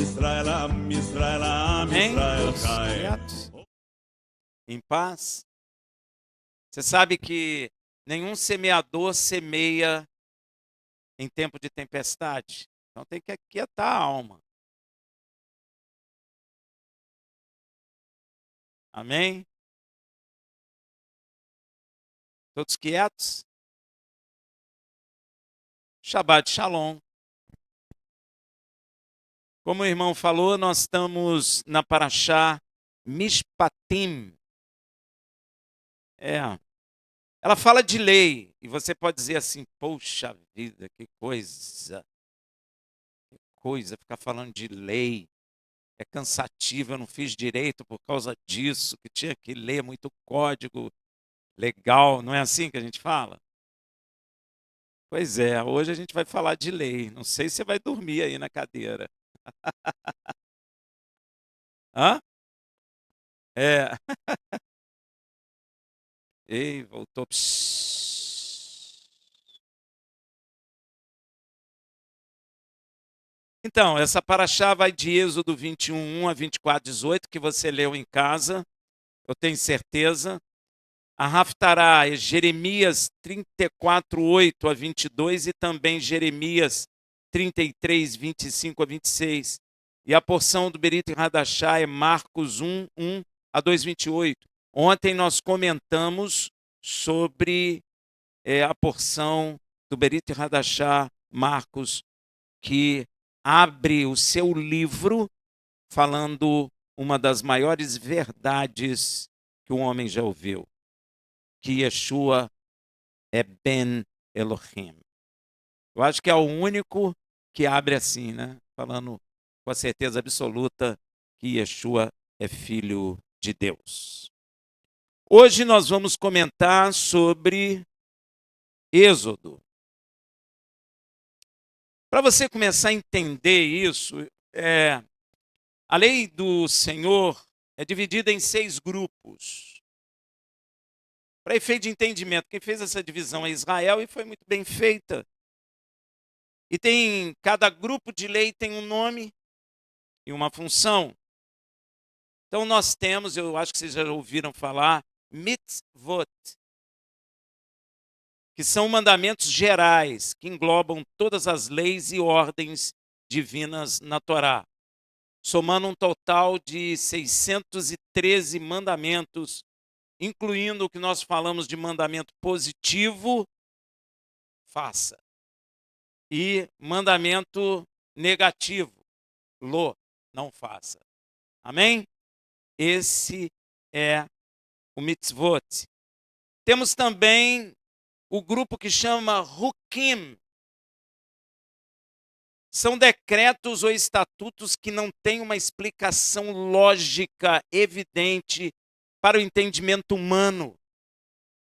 Israel, Am Israel, Am Amém? Israel, Todos Chai. quietos? Em paz? Você sabe que nenhum semeador semeia em tempo de tempestade. Então tem que aquietar a alma. Amém? Todos quietos? Shabbat Shalom. Como o irmão falou, nós estamos na Parashá Mishpatim. Ela fala de lei. E você pode dizer assim, poxa vida, que coisa. Que coisa, ficar falando de lei. É cansativo, eu não fiz direito por causa disso, que tinha que ler muito código legal. Não é assim que a gente fala? Pois é, hoje a gente vai falar de lei. Não sei se você vai dormir aí na cadeira. Hã? É. Ei, voltou. Psss. Então, essa paraxá vai de Êxodo 21, 1 a 24, 18, que você leu em casa, eu tenho certeza. A Haftará é Jeremias 34, 8 a 22 e também Jeremias 33, 25 a 26. E a porção do Berit Hadashá é Marcos 1, 1 a 2, 28. Ontem nós comentamos sobre a porção do Berit Hadashá, Marcos, que abre o seu livro falando uma das maiores verdades que o homem já ouviu, que Yeshua é Ben Elohim. Eu acho que é o único que abre assim, né? Falando com a certeza absoluta que Yeshua é filho de Deus. Hoje nós vamos comentar sobre Êxodo. Para você começar a entender isso, a lei do Senhor é dividida em 6 grupos. Para efeito de entendimento, quem fez essa divisão é Israel e foi muito bem feita. E cada grupo de lei tem um nome e uma função. Então nós temos, eu acho que vocês já ouviram falar, mitzvot, que são mandamentos gerais, que englobam todas as leis e ordens divinas na Torá, somando um total de 613 mandamentos, incluindo o que nós falamos de mandamento positivo, faça, e mandamento negativo, não faça. Amém? Esse é o mitzvot. Temos também o grupo que chama Hukim. São decretos ou estatutos que não têm uma explicação lógica evidente para o entendimento humano,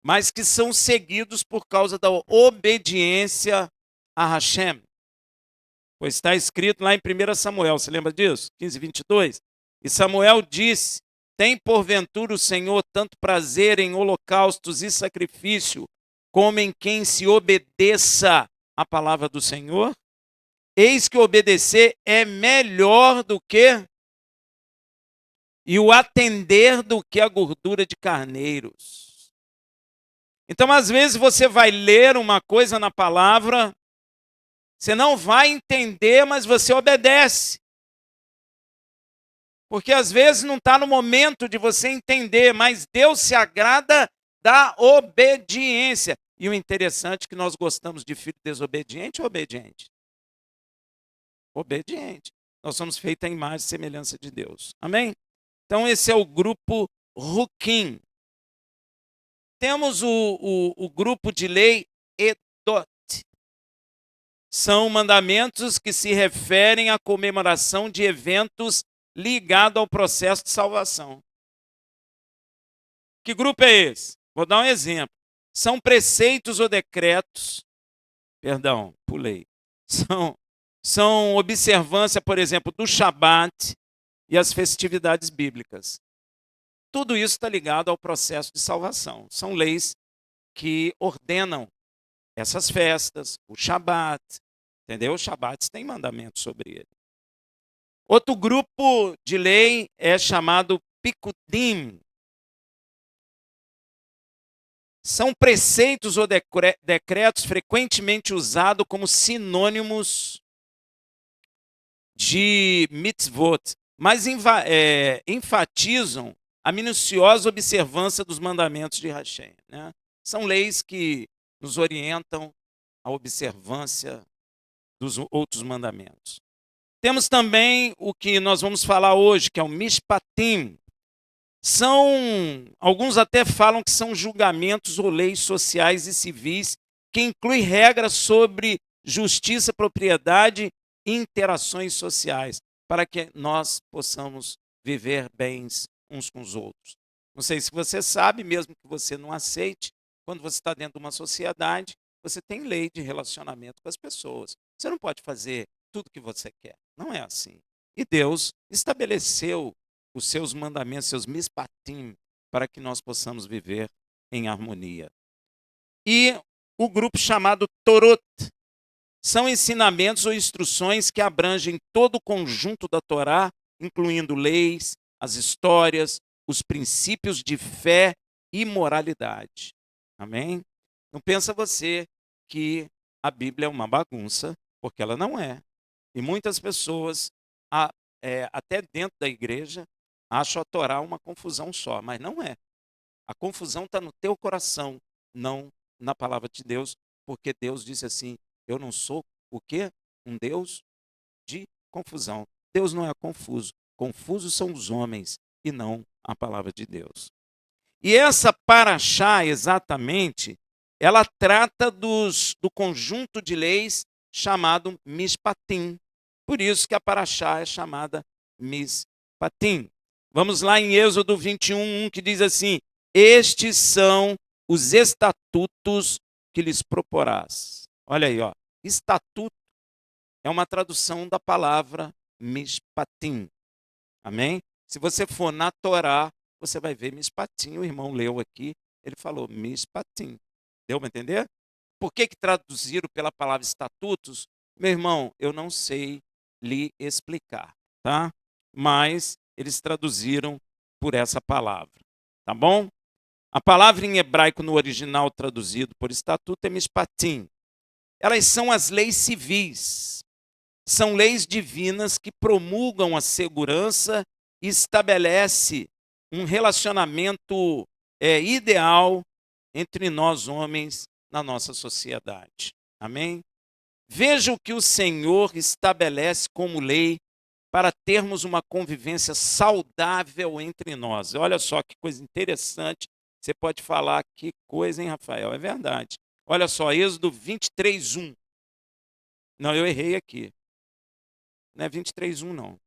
mas que são seguidos por causa da obediência a Hashem. Pois está escrito lá em 1 Samuel, você lembra disso? 15, 22. E Samuel disse: tem porventura o Senhor tanto prazer em holocaustos e sacrifício, como em quem se obedeça à palavra do Senhor? Eis que obedecer é melhor do que, e o atender do que a gordura de carneiros. Então, às vezes, você vai ler uma coisa na palavra, você não vai entender, mas você obedece. Porque às vezes não está no momento de você entender, mas Deus se agrada da obediência. E o interessante é que nós gostamos de filho desobediente ou obediente? Obediente. Nós somos feitos à imagem e semelhança de Deus. Amém? Então esse é o grupo Hukim. Temos o grupo de lei Edot. São mandamentos que se referem à comemoração de eventos ligados ao processo de salvação. Que grupo é esse? Vou dar um exemplo. São preceitos ou decretos, pulei. São observância, por exemplo, do Shabat e as festividades bíblicas. Tudo isso está ligado ao processo de salvação. São leis que ordenam essas festas, o Shabat, entendeu? O Shabat tem mandamento sobre ele. Outro grupo de lei é chamado Pikutim. São preceitos ou decretos frequentemente usados como sinônimos de mitzvot, mas enfatizam a minuciosa observância dos mandamentos de Hashem, né? São leis que nos orientam à observância dos outros mandamentos. Temos também o que nós vamos falar hoje, que é o Mishpatim. Alguns até falam que são julgamentos ou leis sociais e civis que incluem regras sobre justiça, propriedade e interações sociais, para que nós possamos viver bens uns com os outros. Não sei se você sabe, mesmo que você não aceite, quando você está dentro de uma sociedade, você tem lei de relacionamento com as pessoas. Você não pode fazer tudo o que você quer. Não é assim. E Deus estabeleceu os seus mandamentos, seus mispatim, para que nós possamos viver em harmonia. E o grupo chamado Torot são ensinamentos ou instruções que abrangem todo o conjunto da Torá, incluindo leis, as histórias, os princípios de fé e moralidade. Amém? Não pensa você que a Bíblia é uma bagunça, porque ela não é. E muitas pessoas, até dentro da igreja, acham a Torá uma confusão só, mas não é. A confusão está no teu coração, não na palavra de Deus, porque Deus disse assim: eu não sou o quê? Um Deus de confusão. Deus não é confuso. Confusos são os homens e não a palavra de Deus. E essa paraxá, exatamente, ela trata do conjunto de leis chamado Mishpatim. Por isso que a paraxá é chamada Mishpatim. Vamos lá em Êxodo 21, que diz assim: estes são os estatutos que lhes proporás. Olha aí, ó. Estatuto é uma tradução da palavra Mishpatim. Amém? Se você for na Torá, você vai ver Mishpatim. O irmão leu aqui, ele falou Mishpatim. Deu para entender? Por que traduziram pela palavra estatutos? Meu irmão, eu não sei lhe explicar, tá? Mas eles traduziram por essa palavra, tá bom? A palavra em hebraico no original traduzido por estatuto é Mishpatim. Elas são as leis civis. São leis divinas que promulgam a segurança e estabelece um relacionamento ideal entre nós homens na nossa sociedade. Amém? Veja o que o Senhor estabelece como lei para termos uma convivência saudável entre nós. Olha só que coisa interessante. Você pode falar, que coisa, hein, Rafael? É verdade. Olha só, Êxodo 23:1. Não, eu errei aqui. Não é 23:1, não.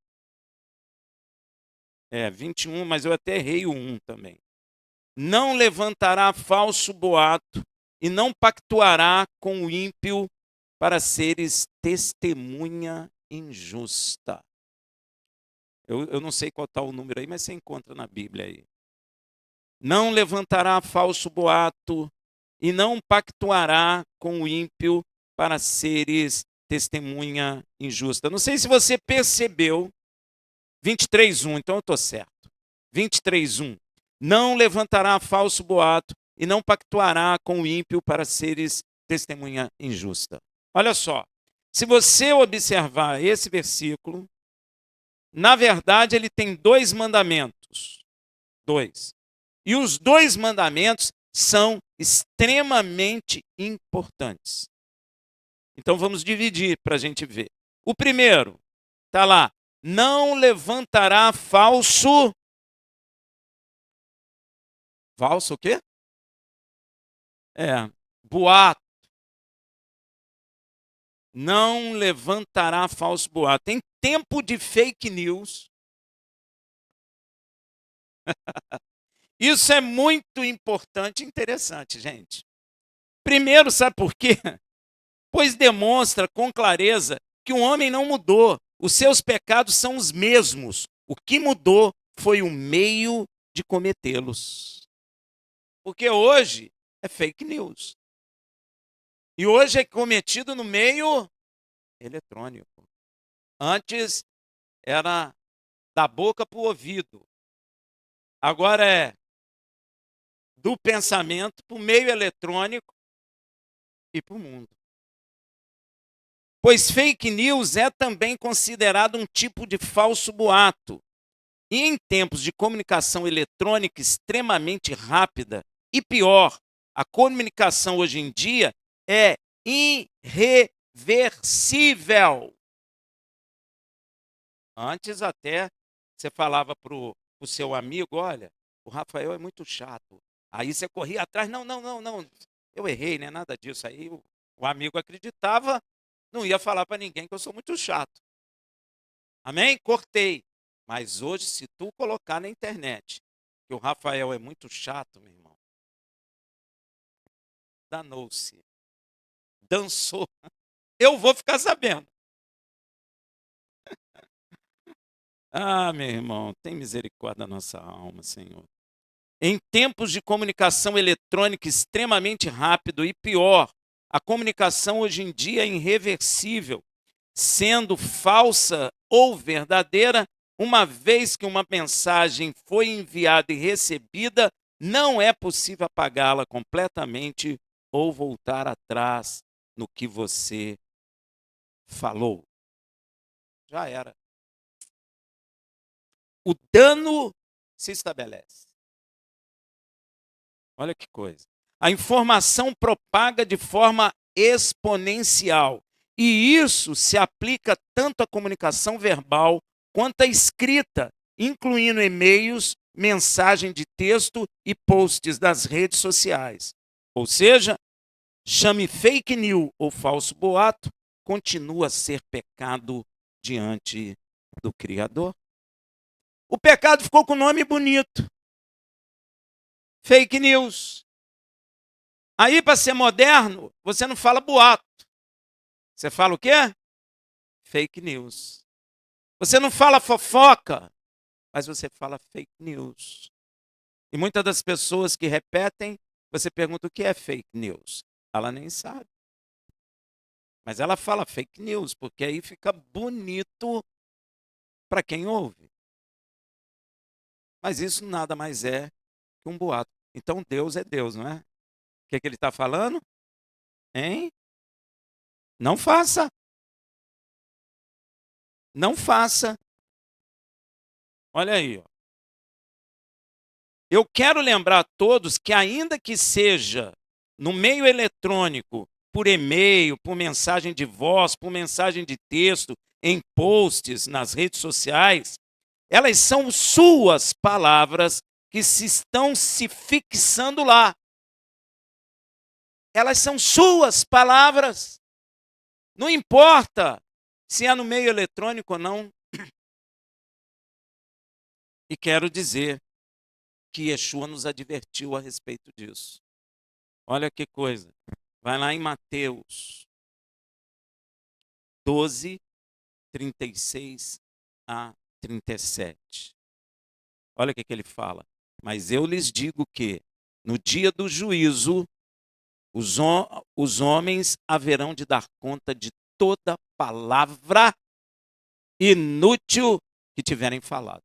É 21, mas eu até errei o 1 também. Não levantará falso boato e não pactuará com o ímpio para seres testemunha injusta. Eu não sei qual está o número aí, mas você encontra na Bíblia aí. Não levantará falso boato e não pactuará com o ímpio para seres testemunha injusta. Não sei se você percebeu, 23:1, então eu estou certo. 23:1. Não levantará falso boato e não pactuará com o ímpio para seres testemunha injusta. Olha só, se você observar esse versículo, na verdade ele tem 2 mandamentos. 2. E os 2 mandamentos são extremamente importantes. Então vamos dividir para a gente ver. O primeiro, está lá: não levantará falso. Falso o quê? Boato. Não levantará falso boato. Em tempo de fake news, isso é muito importante e interessante, gente. Primeiro, sabe por quê? Pois demonstra com clareza que o homem não mudou. Os seus pecados são os mesmos. O que mudou foi o meio de cometê-los. Porque hoje é fake news. E hoje é cometido no meio eletrônico. Antes era da boca para o ouvido. Agora é do pensamento para o meio eletrônico e para o mundo. Pois fake news é também considerado um tipo de falso boato. E em tempos de comunicação eletrônica extremamente rápida, e pior, a comunicação hoje em dia é irreversível. Antes até você falava para o seu amigo, olha, o Rafael é muito chato. Aí você corria atrás, não, eu errei, não é nada disso. Aí o amigo acreditava, não ia falar para ninguém que eu sou muito chato. Amém? Cortei. Mas hoje, se tu colocar na internet que o Rafael é muito chato, meu irmão, danou-se, dançou, eu vou ficar sabendo. Ah, meu irmão, tem misericórdia da nossa alma, Senhor. Em tempos de comunicação eletrônica extremamente rápido e pior, a comunicação hoje em dia é irreversível, sendo falsa ou verdadeira, uma vez que uma mensagem foi enviada e recebida, não é possível apagá-la completamente ou voltar atrás no que você falou. Já era. O dano se estabelece. Olha que coisa. A informação propaga de forma exponencial. E isso se aplica tanto à comunicação verbal quanto à escrita, incluindo e-mails, mensagem de texto e posts das redes sociais. Ou seja, chame fake news ou falso boato, continua a ser pecado diante do Criador. O pecado ficou com o nome bonito. Fake news. Aí, para ser moderno, você não fala boato. Você fala o quê? Fake news. Você não fala fofoca, mas você fala fake news. E muitas das pessoas que repetem, você pergunta o que é fake news. Ela nem sabe. Mas ela fala fake news, porque aí fica bonito para quem ouve. Mas isso nada mais é que um boato. Então Deus é Deus, não é? O que é que ele está falando? Hein? Não faça. Não faça. Olha aí. Ó. Eu quero lembrar a todos que, ainda que seja no meio eletrônico, por e-mail, por mensagem de voz, por mensagem de texto, em posts nas redes sociais, elas são suas palavras que estão se fixando lá. Elas são suas palavras. Não importa se é no meio eletrônico ou não. E quero dizer que Yeshua nos advertiu a respeito disso. Olha que coisa. Vai lá em Mateus 12, 36 a 37. Olha o que ele fala. Mas eu lhes digo que no dia do juízo, os homens haverão de dar conta de toda palavra inútil que tiverem falado.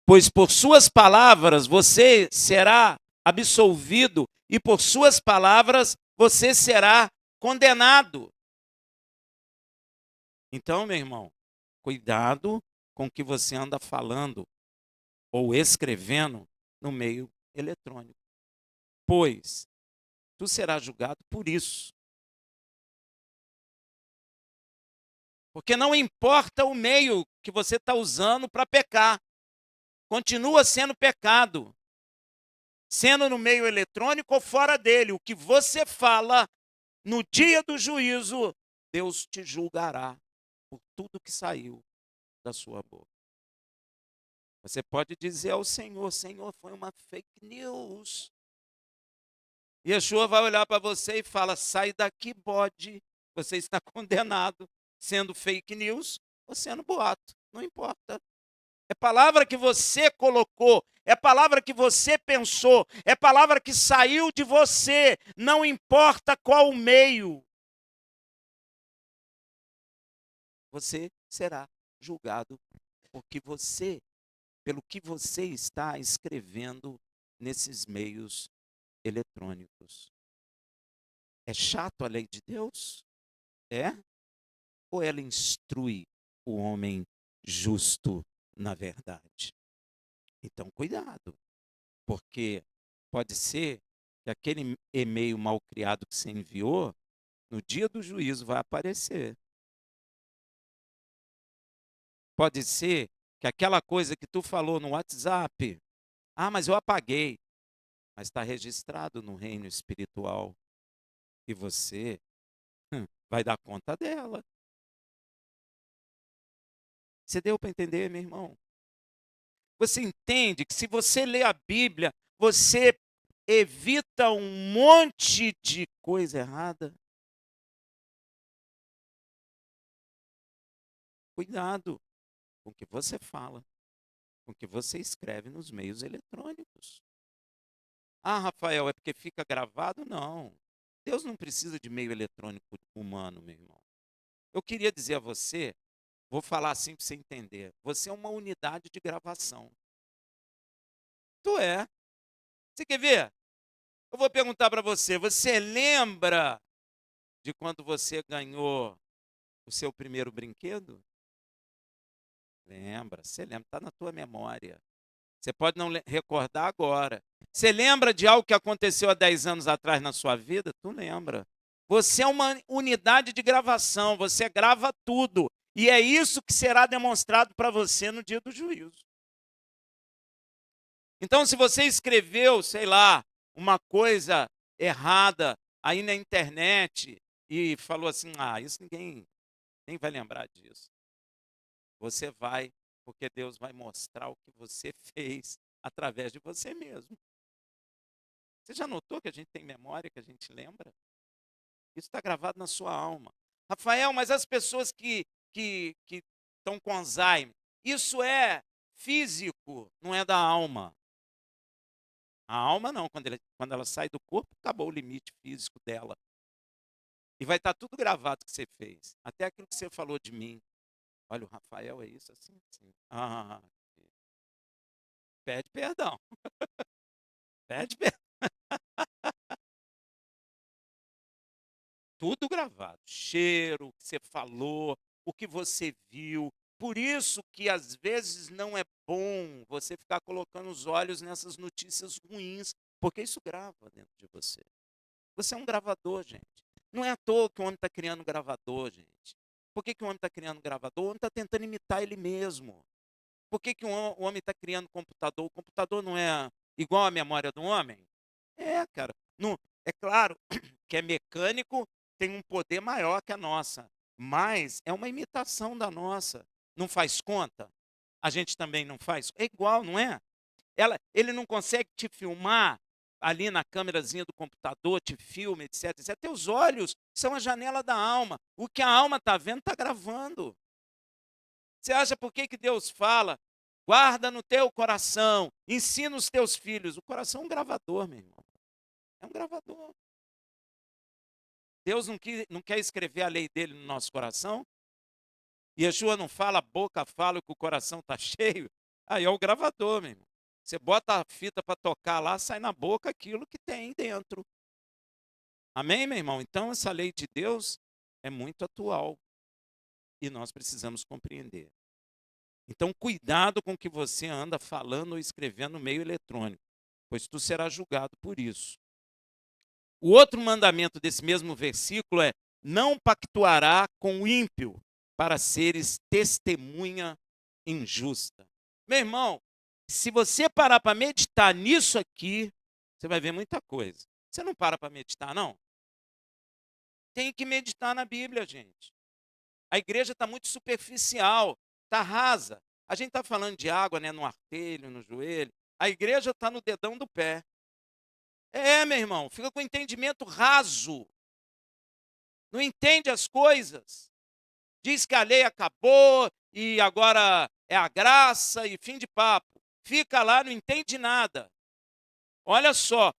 Pois por suas palavras você será absolvido e por suas palavras você será condenado. Então, meu irmão, cuidado com o que você anda falando ou escrevendo no meio eletrônico. Pois tu serás julgado por isso. Porque não importa o meio que você está usando para pecar. Continua sendo pecado. Sendo no meio eletrônico ou fora dele. O que você fala no dia do juízo, Deus te julgará por tudo que saiu da sua boca. Você pode dizer ao Senhor, Senhor, foi uma fake news. E Yeshua vai olhar para você e fala, sai daqui, bode, você está condenado, sendo fake news ou sendo boato, não importa. É palavra que você colocou, é palavra que você pensou, é palavra que saiu de você, não importa qual o meio. Você será julgado pelo que você está escrevendo nesses meios eletrônicos. É chato a lei de Deus? É? Ou ela instrui o homem justo na verdade? Então, cuidado, porque pode ser que aquele e-mail mal criado que você enviou, no dia do juízo vai aparecer. Pode ser que aquela coisa que tu falou no WhatsApp, mas eu apaguei, mas está registrado no reino espiritual e você vai dar conta dela. Você deu para entender, meu irmão? Você entende que se você lê a Bíblia, você evita um monte de coisa errada? Cuidado com o que você fala, com o que você escreve nos meios eletrônicos. Rafael, é porque fica gravado? Não. Deus não precisa de meio eletrônico humano, meu irmão. Eu queria dizer a você, vou falar assim para você entender, você é uma unidade de gravação. Tu é. Você quer ver? Eu vou perguntar para você, você lembra de quando você ganhou o seu primeiro brinquedo? Lembra, você lembra, está na tua memória. Você pode não recordar agora. Você lembra de algo que aconteceu há 10 anos atrás na sua vida? Tu lembra. Você é uma unidade de gravação, você grava tudo. E é isso que será demonstrado para você no dia do juízo. Então, se você escreveu, sei lá, uma coisa errada aí na internet e falou assim, isso ninguém nem vai lembrar disso. Você vai, porque Deus vai mostrar o que você fez através de você mesmo. Você já notou que a gente tem memória, que a gente lembra? Isso está gravado na sua alma. Rafael, mas as pessoas que estão com Alzheimer, isso é físico, não é da alma. A alma não, quando ela sai do corpo, acabou o limite físico dela. E vai estar tudo gravado que você fez. Até aquilo que você falou de mim. Olha, o Rafael é isso, assim, assim. Pede perdão. Pede perdão. Tudo gravado. Cheiro, o que você falou, o que você viu. Por isso que às vezes não é bom você ficar colocando os olhos nessas notícias ruins, porque isso grava dentro de você. Você é um gravador, gente. Não é à toa que o homem está criando gravador, gente. Por que o homem está criando gravador? O homem está tentando imitar ele mesmo. Por que o homem está criando computador? O computador não é igual à memória do homem? É, cara. Não, é claro que é mecânico, tem um poder maior que a nossa, mas é uma imitação da nossa. Não faz conta? A gente também não faz? É igual, não é? Ele não consegue te filmar ali na câmerazinha do computador, te filma, etc, etc. Teus olhos são a janela da alma. O que a alma está vendo está gravando. Você acha por que Deus fala? Guarda no teu coração, ensina os teus filhos. O coração é um gravador, meu irmão. É um gravador. Deus não quer escrever a lei dele no nosso coração? Yeshua não fala, a boca fala que o coração está cheio? Aí é o gravador, meu irmão. Você bota a fita para tocar lá, sai na boca aquilo que tem dentro. Amém, meu irmão? Então, essa lei de Deus é muito atual e nós precisamos compreender. Então, cuidado com o que você anda falando ou escrevendo no meio eletrônico, pois tu serás julgado por isso. O outro mandamento desse mesmo versículo é: não pactuará com o ímpio para seres testemunha injusta. Meu irmão, se você parar para meditar nisso aqui, você vai ver muita coisa. Você não para meditar, não? Tem que meditar na Bíblia, gente. A igreja está muito superficial, está rasa. A gente está falando de água, né, no artelho, no joelho. A igreja está no dedão do pé. Meu irmão, fica com entendimento raso. Não entende as coisas. Diz que a lei acabou e agora é a graça e fim de papo. Fica lá, não entende nada. Olha só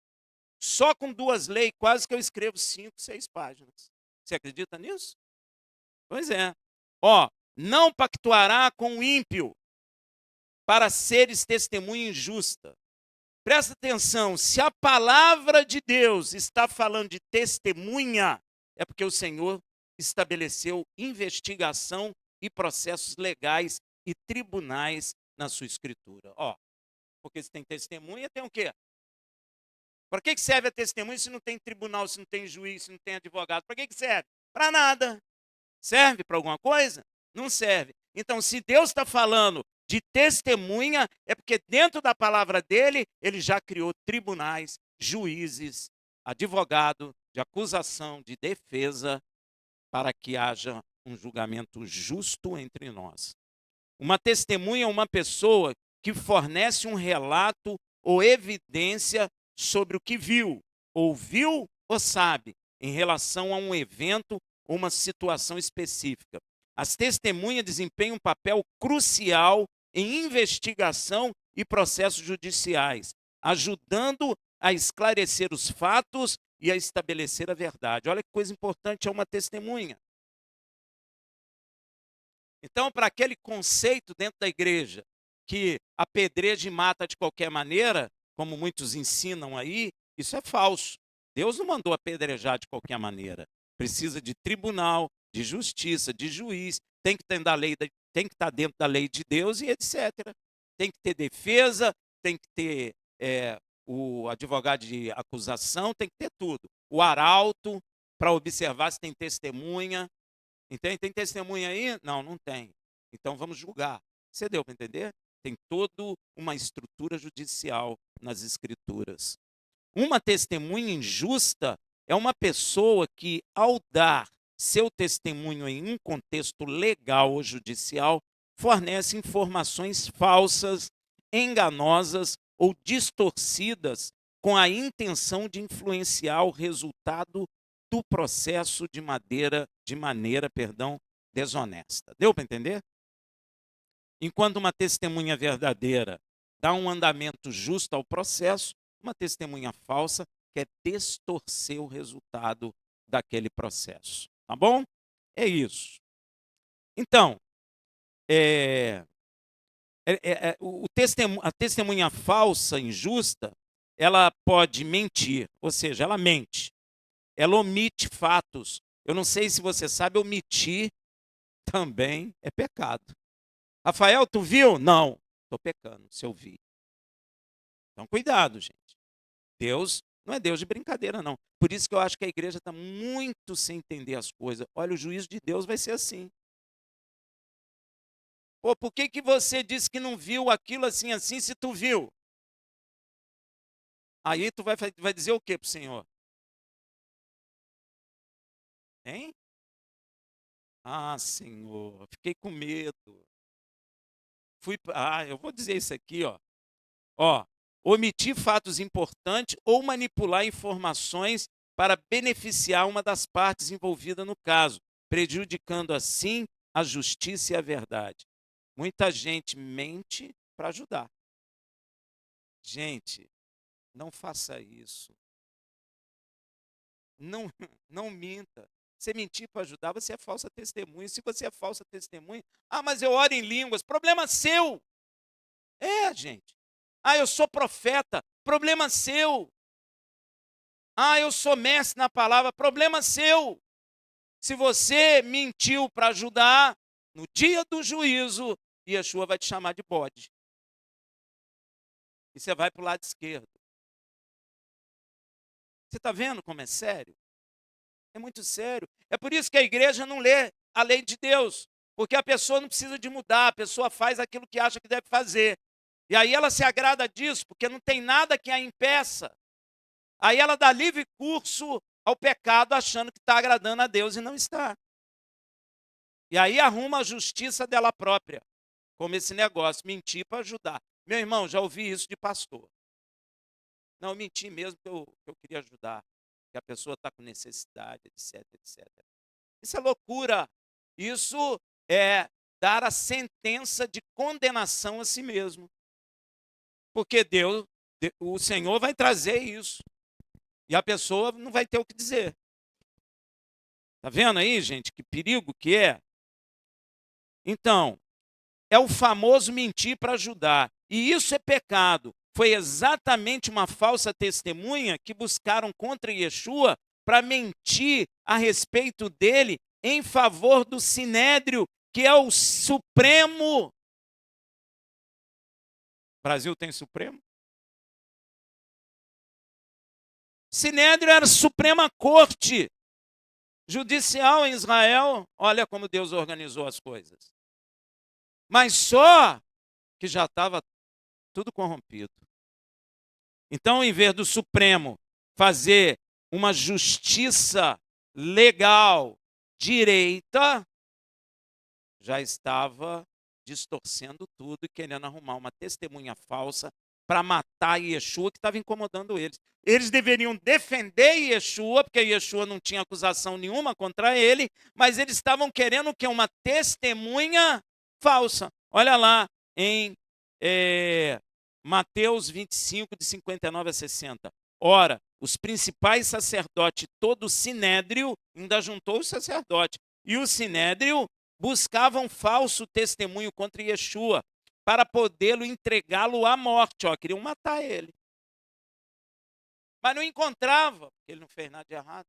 com 2 leis, quase que eu escrevo 5, 6 páginas. Você acredita nisso? Pois é. não pactuará com o ímpio para seres testemunha injusta. Presta atenção, se a palavra de Deus está falando de testemunha, é porque o Senhor estabeleceu investigação e processos legais e tribunais na sua escritura. Porque se tem testemunha, tem o quê? Para que serve a testemunha se não tem tribunal, se não tem juiz, se não tem advogado? Para que serve? Para nada. Serve para alguma coisa? Não serve. Então, se Deus está falando de testemunha, é porque dentro da palavra dele, ele já criou tribunais, juízes, advogado, de acusação, de defesa, para que haja um julgamento justo entre nós. Uma testemunha é uma pessoa que fornece um relato ou evidência sobre o que viu, ouviu ou sabe em relação a um evento ou uma situação específica. As testemunhas desempenham um papel crucial em investigação e processos judiciais, ajudando a esclarecer os fatos e a estabelecer a verdade. Olha que coisa importante é uma testemunha. Então, para aquele conceito dentro da igreja que apedreja e mata de qualquer maneira, como muitos ensinam aí, isso é falso. Deus não mandou apedrejar de qualquer maneira. Precisa de tribunal, de justiça, de juiz, tem que estar dentro da lei de Deus e etc. Tem que ter defesa, tem que ter o advogado de acusação, tem que ter tudo. O arauto, para observar se tem testemunha. Entende? Tem testemunha aí? Não, não tem. Então vamos julgar. Você deu para entender? Tem toda uma estrutura judicial nas escrituras. Uma testemunha injusta é uma pessoa que, ao dar seu testemunho em um contexto legal ou judicial, fornece informações falsas, enganosas ou distorcidas com a intenção de influenciar o resultado do processo de maneira desonesta. Deu para entender? Enquanto uma testemunha verdadeira dá um andamento justo ao processo, uma testemunha falsa quer distorcer o resultado daquele processo. Tá bom? É isso. Então, a testemunha falsa, injusta, ela pode mentir, ou seja, ela mente. Ela omite fatos. Eu não sei se você sabe, omitir também é pecado. Rafael, tu viu? Não, estou pecando se eu vi. Então, cuidado, gente. Deus não é Deus de brincadeira, não. Por isso que eu acho que a igreja está muito sem entender as coisas. Olha, o juízo de Deus vai ser assim. Pô, por que você disse que não viu aquilo assim, assim, se tu viu? Aí tu vai dizer o que para o Senhor? Hein? Ah, Senhor, fiquei com medo. Eu vou dizer isso aqui, omitir fatos importantes ou manipular informações para beneficiar uma das partes envolvidas no caso, prejudicando assim a justiça e a verdade. Muita gente mente para ajudar. Gente, não faça isso. Não, não minta. Você mentir para ajudar, você é falsa testemunha. Se você é falsa testemunha, mas eu oro em línguas, problema seu. Gente. Eu sou profeta, problema seu. Eu sou mestre na palavra, problema seu. Se você mentiu para ajudar, no dia do juízo, Yeshua vai te chamar de bode. E você vai para o lado esquerdo. Você está vendo como é sério? É muito sério. É por isso que a igreja não lê a lei de Deus. Porque a pessoa não precisa de mudar, a pessoa faz aquilo que acha que deve fazer. E aí ela se agrada disso, porque não tem nada que a impeça. Aí ela dá livre curso ao pecado, achando que está agradando a Deus e não está. E aí arruma a justiça dela própria, como esse negócio, mentir para ajudar. Meu irmão, já ouvi isso de pastor. Não, eu menti mesmo que eu queria ajudar, que a pessoa está com necessidade, etc, etc. Isso é loucura. Isso é dar a sentença de condenação a si mesmo. Porque o Senhor vai trazer isso. E a pessoa não vai ter o que dizer. Está vendo aí, gente, que perigo que é? Então, é o famoso mentir para ajudar. E isso é pecado. Foi exatamente uma falsa testemunha que buscaram contra Yeshua para mentir a respeito dele em favor do Sinédrio, que é o Supremo. O Brasil tem Supremo? Sinédrio era a Suprema Corte Judicial em Israel. Olha como Deus organizou as coisas. Mas só que já estava tudo corrompido. Então, em vez do Supremo fazer uma justiça legal, direita, já estava distorcendo tudo e querendo arrumar uma testemunha falsa para matar Yeshua, que estava incomodando eles. Eles deveriam defender Yeshua, porque Yeshua não tinha acusação nenhuma contra ele, mas eles estavam querendo que uma testemunha falsa. Olha lá em Mateus 25, de 59 a 60. Ora, os principais sacerdotes, todo o sinédrio, ainda juntou o sacerdote, e o sinédrio buscavam falso testemunho contra Yeshua, para podê-lo entregá-lo à morte. Ó, queriam matar ele. Mas não encontravam, porque ele não fez nada de errado.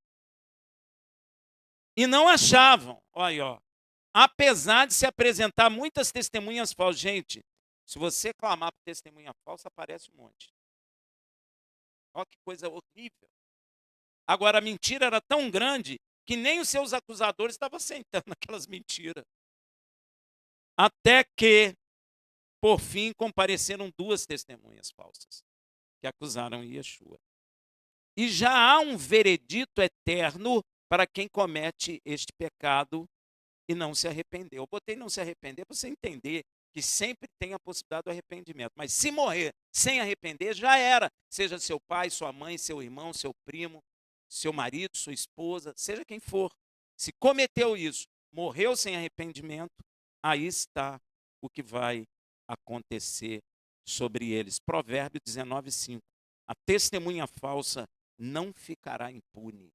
E não achavam. Olha aí, ó. Apesar de se apresentar muitas testemunhas falsas. Gente, se você clamar por testemunha falsa, aparece um monte. Olha que coisa horrível. Agora, a mentira era tão grande que nem os seus acusadores estavam aceitando aquelas mentiras. Até que, por fim, compareceram duas testemunhas falsas que acusaram Yeshua. E já há um veredito eterno para quem comete este pecado e não se arrependeu. Eu botei não se arrepender para você entender que sempre tem a possibilidade do arrependimento. Mas se morrer sem arrepender, já era. Seja seu pai, sua mãe, seu irmão, seu primo, seu marido, sua esposa, seja quem for. Se cometeu isso, morreu sem arrependimento, aí está o que vai acontecer sobre eles. Provérbio 19:5. A testemunha falsa não ficará impune.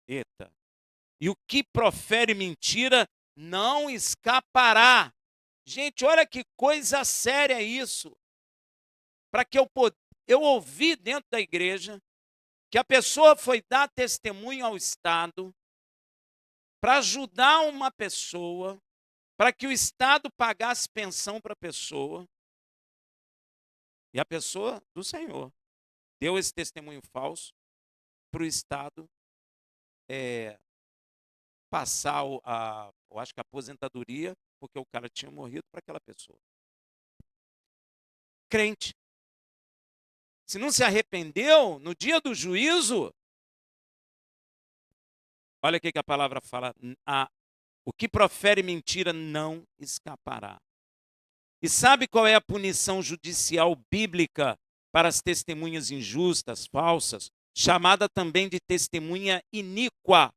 Eita. E o que profere mentira não escapará. Gente, olha que coisa séria isso. Para que eu ouvi dentro da igreja que a pessoa foi dar testemunho ao Estado para ajudar uma pessoa, para que o Estado pagasse pensão para a pessoa. E a pessoa do Senhor deu esse testemunho falso para o Estado passar eu acho que a aposentadoria, porque o cara tinha morrido para aquela pessoa. Crente. Se não se arrependeu, no dia do juízo, olha o que a palavra fala, o que profere mentira não escapará. E sabe qual é a punição judicial bíblica para as testemunhas injustas, falsas, chamada também de testemunha iníqua,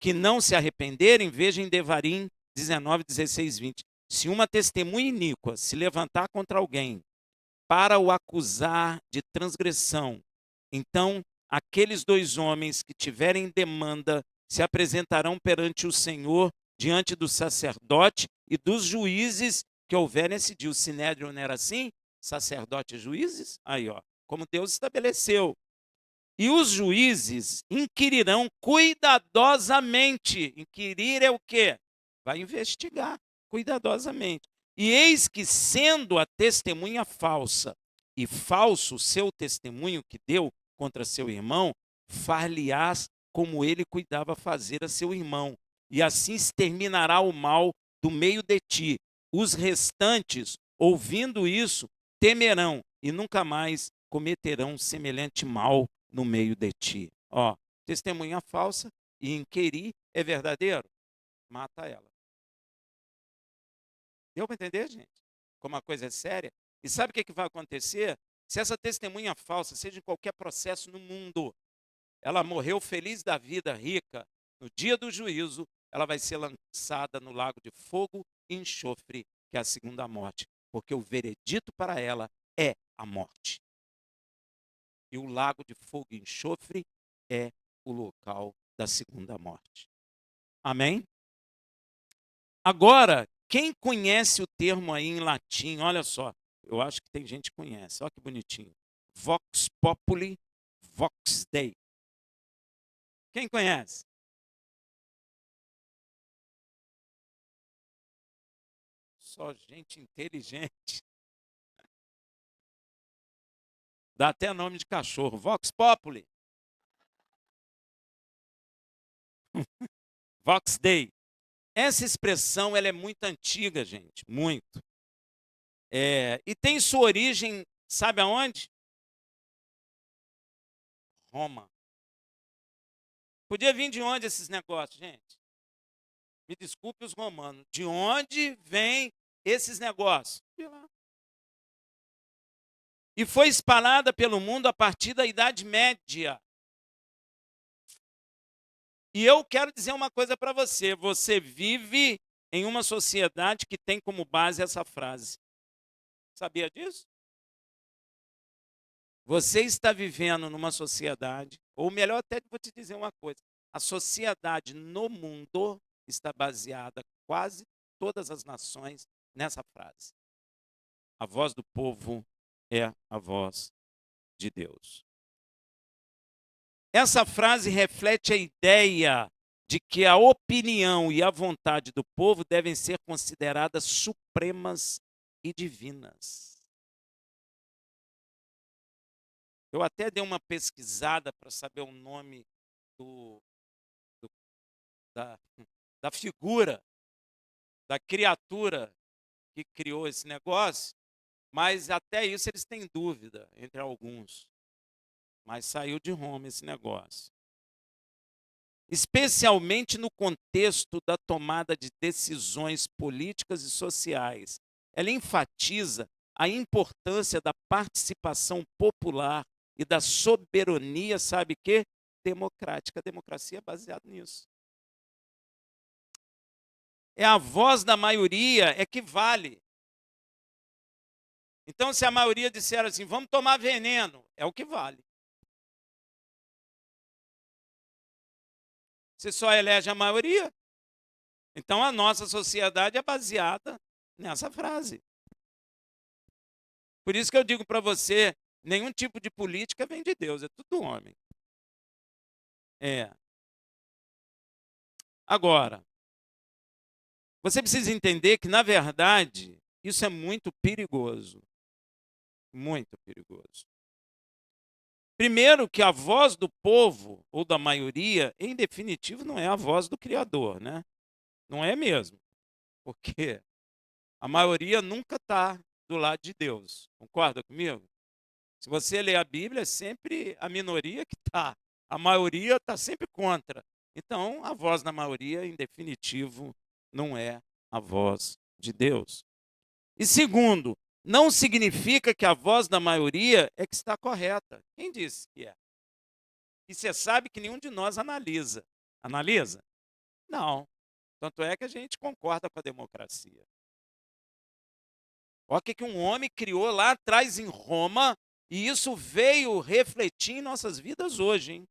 que não se arrependerem? Veja em Devarim 19, 16, 20. Se uma testemunha iníqua se levantar contra alguém para o acusar de transgressão, então aqueles dois homens que tiverem demanda se apresentarão perante o Senhor, diante do sacerdote e dos juízes que houver nesse dia. O sinédrio não era assim? Sacerdote e juízes? Aí, ó, como Deus estabeleceu. E os juízes inquirirão cuidadosamente. Inquirir é o quê? Vai investigar cuidadosamente. E eis que, sendo a testemunha falsa e falso seu testemunho que deu contra seu irmão, far-lhe-ás como ele cuidava fazer a seu irmão. E assim exterminará o mal do meio de ti. Os restantes, ouvindo isso, temerão e nunca mais cometerão semelhante mal no meio de ti. Ó, testemunha falsa e inquirir é verdadeiro? Mata ela. Deu para entender, gente? Como a coisa é séria? E sabe o que vai acontecer? Se essa testemunha falsa, seja em qualquer processo no mundo, ela morreu feliz da vida, rica, no dia do juízo, ela vai ser lançada no lago de fogo e enxofre, que é a segunda morte. Porque o veredito para ela é a morte. E o lago de fogo e enxofre é o local da segunda morte. Amém? Agora, quem conhece o termo aí em latim, olha só, eu acho que tem gente que conhece, olha que bonitinho. Vox populi, vox dei. Quem conhece? Só gente inteligente. Dá até nome de cachorro. Vox populi. Vox dei. Essa expressão ela é muito antiga, gente, muito. E tem sua origem, sabe aonde? Roma. Podia vir de onde esses negócios, gente? Me desculpe os romanos. De onde vêm esses negócios? De lá. E foi espalhada pelo mundo a partir da Idade Média. E eu quero dizer uma coisa para você. Você vive em uma sociedade que tem como base essa frase. Sabia disso? Você está vivendo numa sociedade, ou melhor, até vou te dizer uma coisa: a sociedade no mundo está baseada, quase todas as nações, nessa frase. A voz do povo é a voz de Deus. Essa frase reflete a ideia de que a opinião e a vontade do povo devem ser consideradas supremas e divinas. Eu até dei uma pesquisada para saber o nome da figura, da criatura que criou esse negócio, mas até isso eles têm dúvida entre alguns. Mas saiu de Roma esse negócio. Especialmente no contexto da tomada de decisões políticas e sociais. Ela enfatiza a importância da participação popular e da soberania, sabe o quê? Democrática. A democracia é baseada nisso. É a voz da maioria é que vale. Então, se a maioria disser assim, vamos tomar veneno, é o que vale. Você só elege a maioria. Então, a nossa sociedade é baseada nessa frase. Por isso que eu digo para você, nenhum tipo de política vem de Deus, é tudo homem. Agora, você precisa entender que, na verdade, isso é muito perigoso. Muito perigoso. Primeiro, que a voz do povo, ou da maioria, em definitivo, não é a voz do Criador, né? Não é mesmo. Porque a maioria nunca está do lado de Deus. Concorda comigo? Se você ler a Bíblia, é sempre a minoria que está. A maioria está sempre contra. Então, a voz da maioria, em definitivo, não é a voz de Deus. E segundo, não significa que a voz da maioria é que está correta. Quem disse que é? E você sabe que nenhum de nós analisa. Analisa? Não. Tanto é que a gente concorda com a democracia. Olha o que um homem criou lá atrás em Roma, e isso veio refletir em nossas vidas hoje, hein?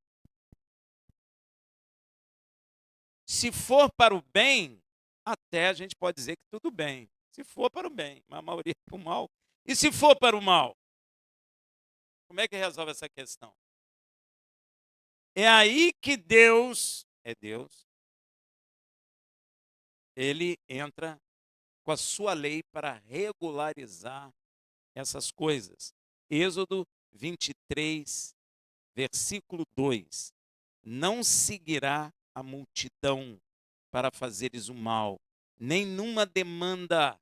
Se for para o bem, até a gente pode dizer que tudo bem. Se for para o bem, mas a maioria para o mal. E se for para o mal? Como é que resolve essa questão? É aí que Deus, ele entra com a sua lei para regularizar essas coisas. Êxodo 23, versículo 2. Não seguirá a multidão para fazeres o mal, nem numa demanda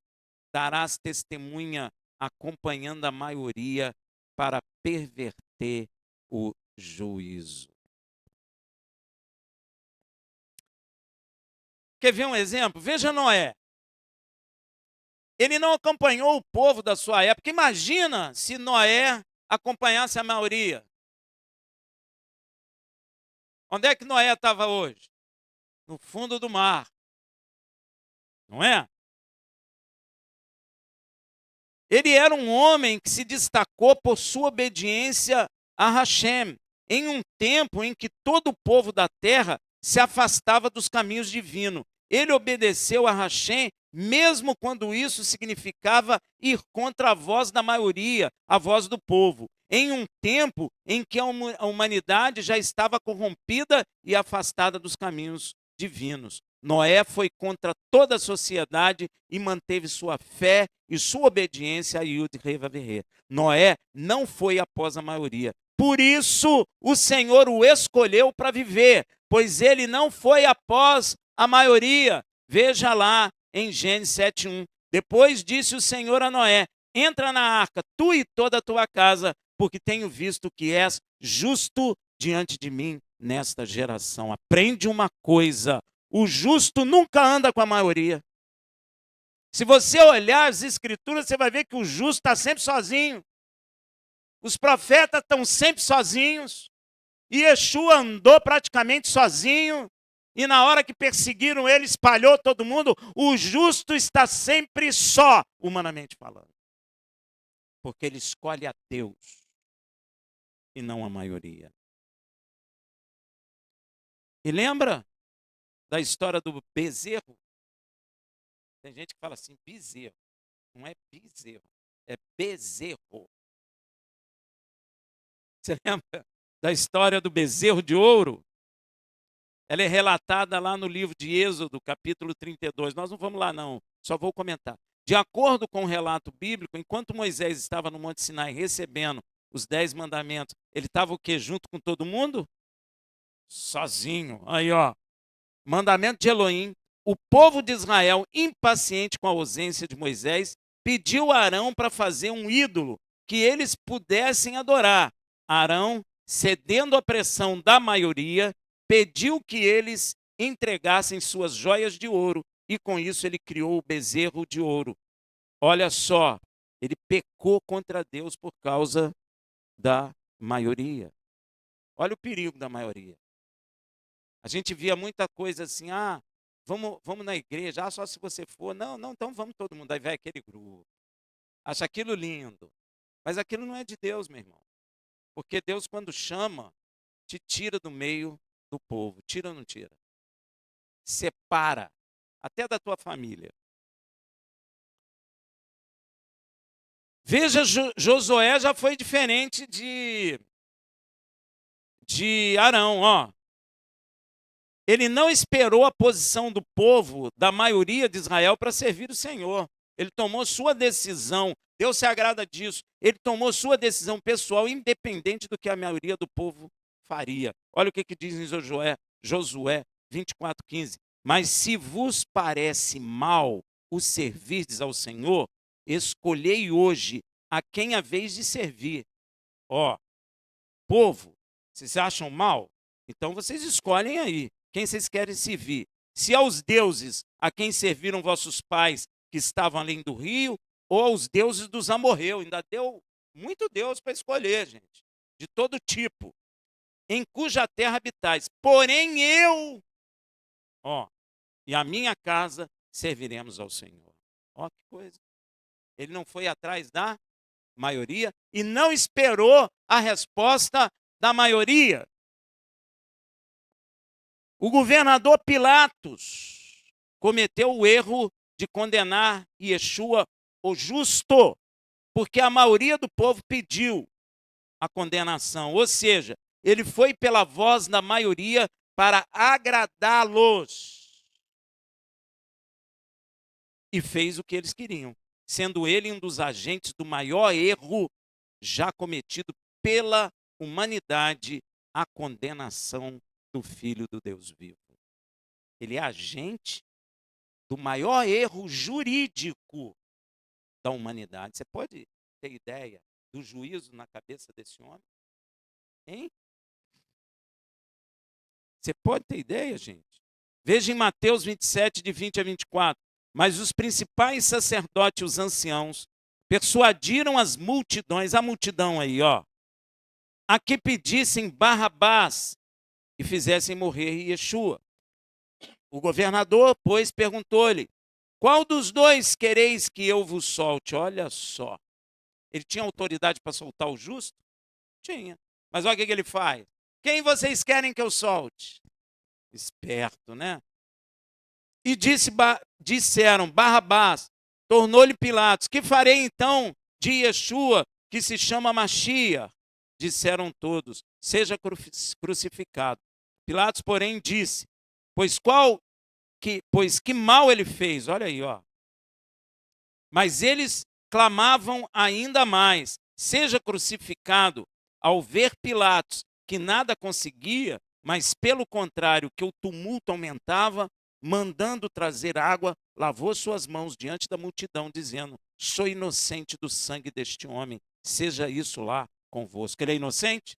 darás testemunha acompanhando a maioria para perverter o juízo. Quer ver um exemplo? Veja Noé. Ele não acompanhou o povo da sua época. Imagina se Noé acompanhasse a maioria. Onde é que Noé estava hoje? No fundo do mar. Não é? Ele era um homem que se destacou por sua obediência a Hashem, em um tempo em que todo o povo da terra se afastava dos caminhos divinos. ele obedeceu a Rachem, mesmo quando isso significava ir contra a voz da maioria, a voz do povo, em um tempo em que a humanidade já estava corrompida e afastada dos caminhos divinos. Noé foi contra toda a sociedade e manteve sua fé e sua obediência a Yud-Heh-Vav-Heh. Noé não foi após a maioria. Por isso, o Senhor o escolheu para viver, pois ele não foi após a maioria. Veja lá em Gênesis 7:1. Depois disse o Senhor a Noé: entra na arca, tu e toda a tua casa, porque tenho visto que és justo diante de mim nesta geração. Aprende uma coisa: o justo nunca anda com a maioria. Se você olhar as escrituras, você vai ver que o justo está sempre sozinho. Os profetas estão sempre sozinhos. E Yeshua andou praticamente sozinho. E na hora que perseguiram ele, espalhou todo mundo. O justo está sempre só, humanamente falando. Porque ele escolhe a Deus e não a maioria. E lembra da história do bezerro? Tem gente que fala assim, bezerro. Não é bezerro, é bezerro. Você lembra da história do bezerro de ouro? Ela é relatada lá no livro de Êxodo, capítulo 32. Nós não vamos lá não, só vou comentar. De acordo com o relato bíblico, enquanto Moisés estava no Monte Sinai recebendo os 10 mandamentos, ele estava o quê? Junto com todo mundo? Sozinho. Aí, ó. Mandamento de Elohim. O povo de Israel, impaciente com a ausência de Moisés, pediu a Arão para fazer um ídolo que eles pudessem adorar. Arão, cedendo à pressão da maioria, pediu que eles entregassem suas joias de ouro e com isso ele criou o bezerro de ouro. Olha só, ele pecou contra Deus por causa da maioria. Olha o perigo da maioria. A gente via muita coisa assim, vamos na igreja, só se você for. Não, então vamos todo mundo. Aí vai aquele grupo. Acha aquilo lindo. Mas aquilo não é de Deus, meu irmão. Porque Deus, quando chama, te tira do meio do povo. Tira ou não tira? Separa. Até da tua família. Veja, Josué já foi diferente de Arão, ó. Ele não esperou a posição do povo, da maioria de Israel, para servir o Senhor. Ele tomou sua decisão. Deus se agrada disso. Ele tomou sua decisão pessoal, independente do que a maioria do povo faria. Olha o que diz em Josué 24:15. Mas se vos parece mal o servirdes ao Senhor, escolhei hoje a quem haveis de servir. Ó, povo, vocês acham mal? Então vocês escolhem aí quem vocês querem servir. Se aos deuses a quem serviram vossos pais que estavam além do rio, ou aos deuses dos amorreus. Ainda deu muito Deus para escolher, gente, de todo tipo, em cuja terra habitais. Porém eu, e a minha casa serviremos ao Senhor. Ó, que coisa. Ele não foi atrás da maioria e não esperou a resposta da maioria. O governador Pilatos cometeu o erro de condenar Yeshua, o justo, porque a maioria do povo pediu a condenação. Ou seja, ele foi pela voz da maioria para agradá-los. E fez o que eles queriam, sendo ele um dos agentes do maior erro já cometido pela humanidade, a condenação do Filho do Deus vivo. Ele é agente do maior erro jurídico da humanidade. Você pode ter ideia do juízo na cabeça desse homem? Hein? Você pode ter ideia, gente? Veja em Mateus 27, de 20 a 24. Mas os principais sacerdotes, os anciãos, persuadiram as multidões, a multidão aí, a que pedissem Barrabás e fizessem morrer Yeshua. O governador, pois, perguntou-lhe: qual dos dois quereis que eu vos solte? Olha só. Ele tinha autoridade para soltar o justo? Tinha. Mas olha o que ele faz. Quem vocês querem que eu solte? Esperto, né? E disseram, Barrabás, tornou-lhe Pilatos, que farei então de Yeshua, que se chama Machia? Disseram todos, seja crucificado. Pilatos, porém, disse, pois que mal ele fez? Olha aí, ó. Mas eles clamavam ainda mais, seja crucificado. Ao ver Pilatos que nada conseguia, mas pelo contrário, que o tumulto aumentava, mandando trazer água, lavou suas mãos diante da multidão, dizendo, sou inocente do sangue deste homem, seja isso lá convosco. Ele é inocente?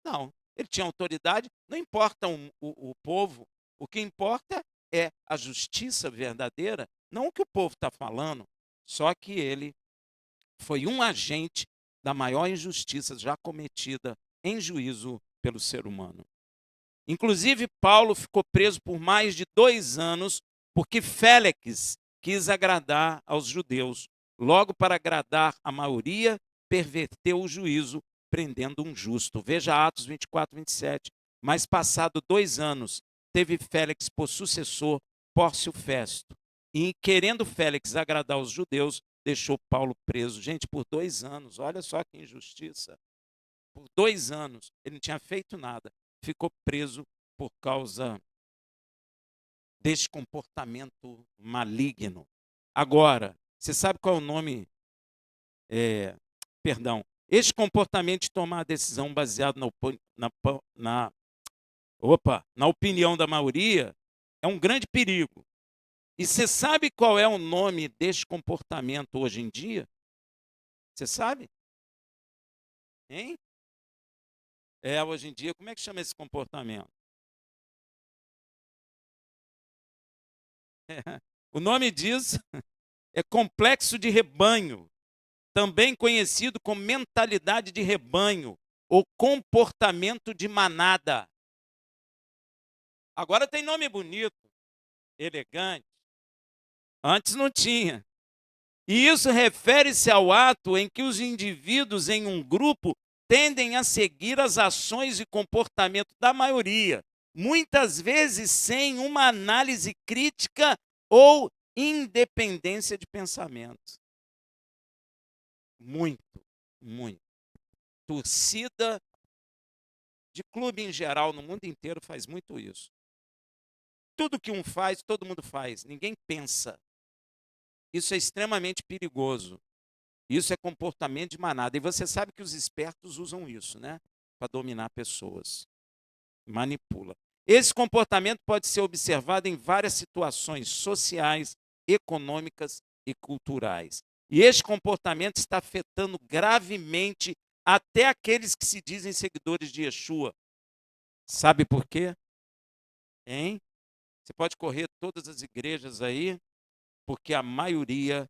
Não, ele tinha autoridade, não importa o povo, o que importa é a justiça verdadeira, não o que o povo está falando, só que ele foi um agente da maior injustiça já cometida em juízo pelo ser humano. Inclusive, Paulo ficou preso por mais de 2 anos, porque Félix quis agradar aos judeus. Logo, para agradar a maioria, perverteu o juízo, prendendo um justo. Veja Atos 24, 27. Mas, passado 2 anos, teve Félix por sucessor Pórcio Festo. E, querendo Félix agradar aos judeus, deixou Paulo preso. Gente, por 2 anos, olha só que injustiça. Por 2 anos, ele não tinha feito nada. Ficou preso por causa deste comportamento maligno. Agora, você sabe qual é o nome? Este comportamento de tomar a decisão baseado na opinião da maioria é um grande perigo. E você sabe qual é o nome deste comportamento hoje em dia? Você sabe? Hein? Hoje em dia, como é que chama esse comportamento? O nome disso é complexo de rebanho, também conhecido como mentalidade de rebanho ou comportamento de manada. Agora tem nome bonito, elegante. Antes não tinha. E isso refere-se ao ato em que os indivíduos em um grupo tendem a seguir as ações e comportamento da maioria, muitas vezes sem uma análise crítica ou independência de pensamento. Muito, muito. Torcida de clube em geral, no mundo inteiro, faz muito isso. Tudo que um faz, todo mundo faz. Ninguém pensa. Isso é extremamente perigoso. Isso é comportamento de manada. E você sabe que os espertos usam isso, né? Para dominar pessoas. Manipula. Esse comportamento pode ser observado em várias situações sociais, econômicas e culturais. E este comportamento está afetando gravemente até aqueles que se dizem seguidores de Yeshua. Sabe por quê? Hein? Você pode correr todas as igrejas aí, porque a maioria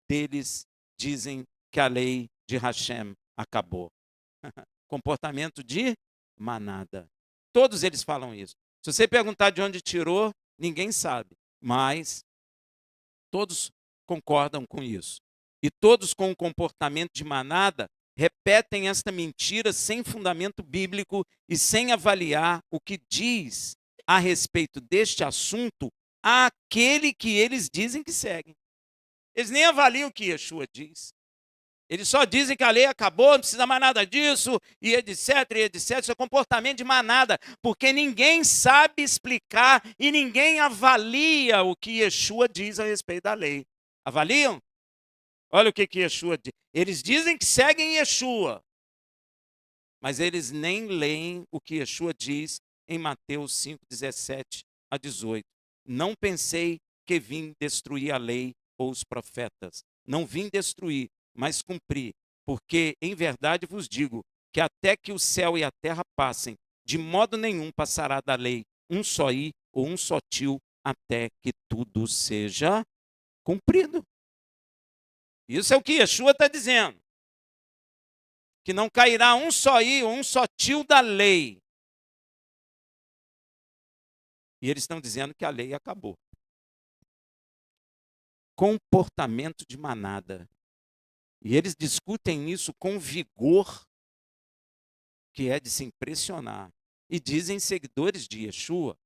deles dizem que a lei de Hashem acabou. Comportamento de manada. Todos eles falam isso. Se você perguntar de onde tirou, ninguém sabe, mas todos concordam com isso. E todos com o comportamento de manada repetem esta mentira sem fundamento bíblico e sem avaliar o que diz a respeito deste assunto aquele que eles dizem que seguem. Eles nem avaliam o que Yeshua diz. Eles só dizem que a lei acabou, não precisa mais nada disso, e etc, e etc. Isso é comportamento de manada, porque ninguém sabe explicar e ninguém avalia o que Yeshua diz a respeito da lei. Avaliam? Olha o que Yeshua diz. Eles dizem que seguem Yeshua, mas eles nem leem o que Yeshua diz em Mateus 5, 17 a 18. Não pensei que vim destruir a lei ou os profetas. Não vim destruir, mas cumprir. Porque, em verdade vos digo, que até que o céu e a terra passem, de modo nenhum passará da lei um só i ou um só tio, até que tudo seja cumprido. Isso é o que Yeshua está dizendo. Que não cairá um só i ou um só tio da lei. E eles estão dizendo que a lei acabou. Comportamento de manada. E eles discutem isso com vigor, que é de se impressionar. E dizem seguidores de Yeshua,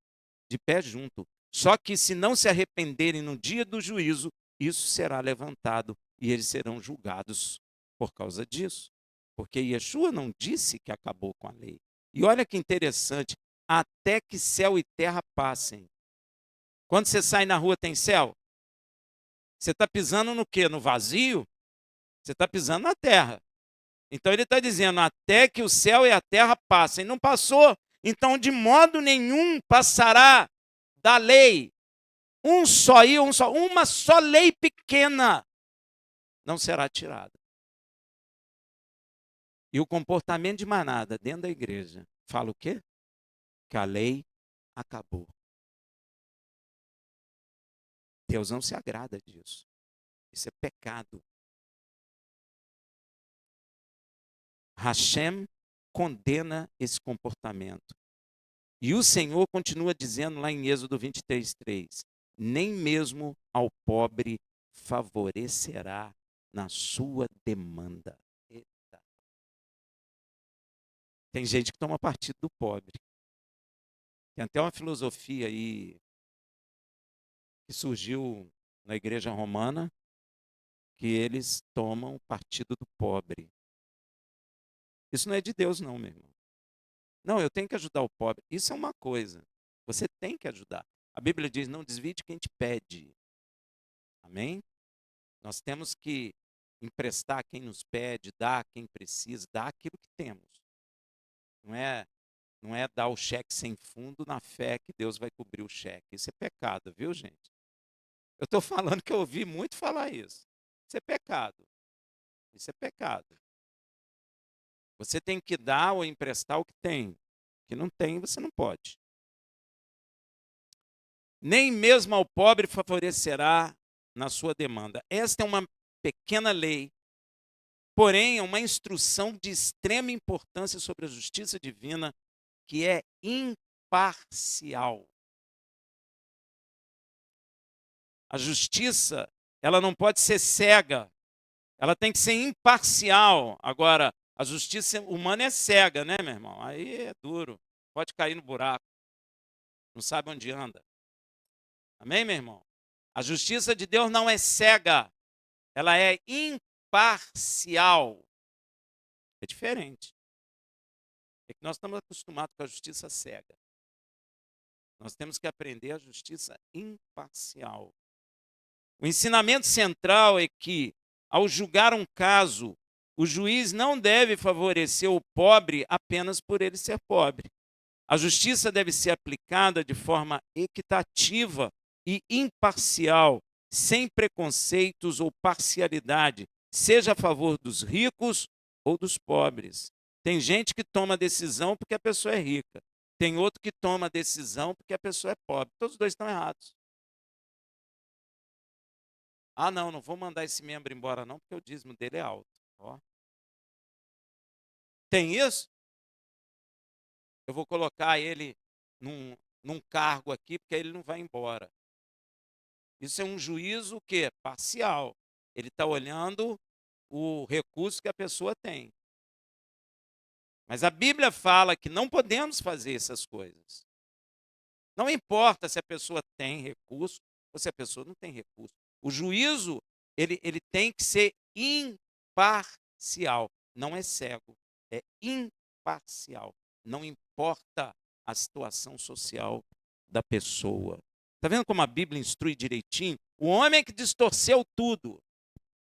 de pé junto, Só que se não se arrependerem no dia do juízo, isso será levantado e eles serão julgados por causa disso. Porque Yeshua não disse que acabou com a lei. E olha que interessante, até que céu e terra passem. Quando você sai na rua, tem céu? Você está pisando no quê? No vazio? Você está pisando na terra. Então ele está dizendo, até que o céu e a terra passem. Não passou. Então, de modo nenhum passará da lei. Uma só lei pequena não será tirada. E o comportamento de manada dentro da igreja fala o quê? Que a lei acabou. Deus não se agrada disso. Isso é pecado. Hashem condena esse comportamento. E o Senhor continua dizendo lá em Êxodo 23:3, nem mesmo ao pobre favorecerá na sua demanda. Eita. Tem gente que toma partido do pobre. Tem até uma filosofia aí que surgiu na igreja romana, que eles tomam partido do pobre. Isso não é de Deus não, meu irmão. Não, eu tenho que ajudar o pobre. Isso é uma coisa. Você tem que ajudar. A Bíblia diz, não desvie de quem te pede. Amém? Nós temos que emprestar a quem nos pede, dar a quem precisa, dar aquilo que temos. Não é dar o cheque sem fundo na fé que Deus vai cobrir o cheque. Isso é pecado, viu, gente? Eu estou falando que eu ouvi muito falar isso. Isso é pecado. Isso é pecado. Você tem que dar ou emprestar o que tem. O que não tem, você não pode. Nem mesmo ao pobre favorecerá na sua demanda. Esta é uma pequena lei, porém é uma instrução de extrema importância sobre a justiça divina, que é imparcial. A justiça, ela não pode ser cega, ela tem que ser imparcial. Agora, a justiça humana é cega, né, meu irmão? Aí é duro, pode cair no buraco, não sabe onde anda. Amém, meu irmão? A justiça de Deus não é cega, ela é imparcial. É diferente. É que nós estamos acostumados com a justiça cega. Nós temos que aprender a justiça imparcial. O ensinamento central é que, ao julgar um caso, o juiz não deve favorecer o pobre apenas por ele ser pobre. A justiça deve ser aplicada de forma equitativa e imparcial, sem preconceitos ou parcialidade, seja a favor dos ricos ou dos pobres. Tem gente que toma decisão porque a pessoa é rica. Tem outro que toma decisão porque a pessoa é pobre. Todos os dois estão errados. Ah, não vou mandar esse membro embora não, porque o dízimo dele é alto. Ó. Tem isso? Eu vou colocar ele num cargo aqui, porque ele não vai embora. Isso é um juízo o quê? Parcial. Ele está olhando o recurso que a pessoa tem. Mas a Bíblia fala que não podemos fazer essas coisas. Não importa se a pessoa tem recurso ou se a pessoa não tem recurso. O juízo, ele tem que ser imparcial. Não é cego, é imparcial. Não importa a situação social da pessoa. Está vendo como a Bíblia instrui direitinho? O homem é que distorceu tudo.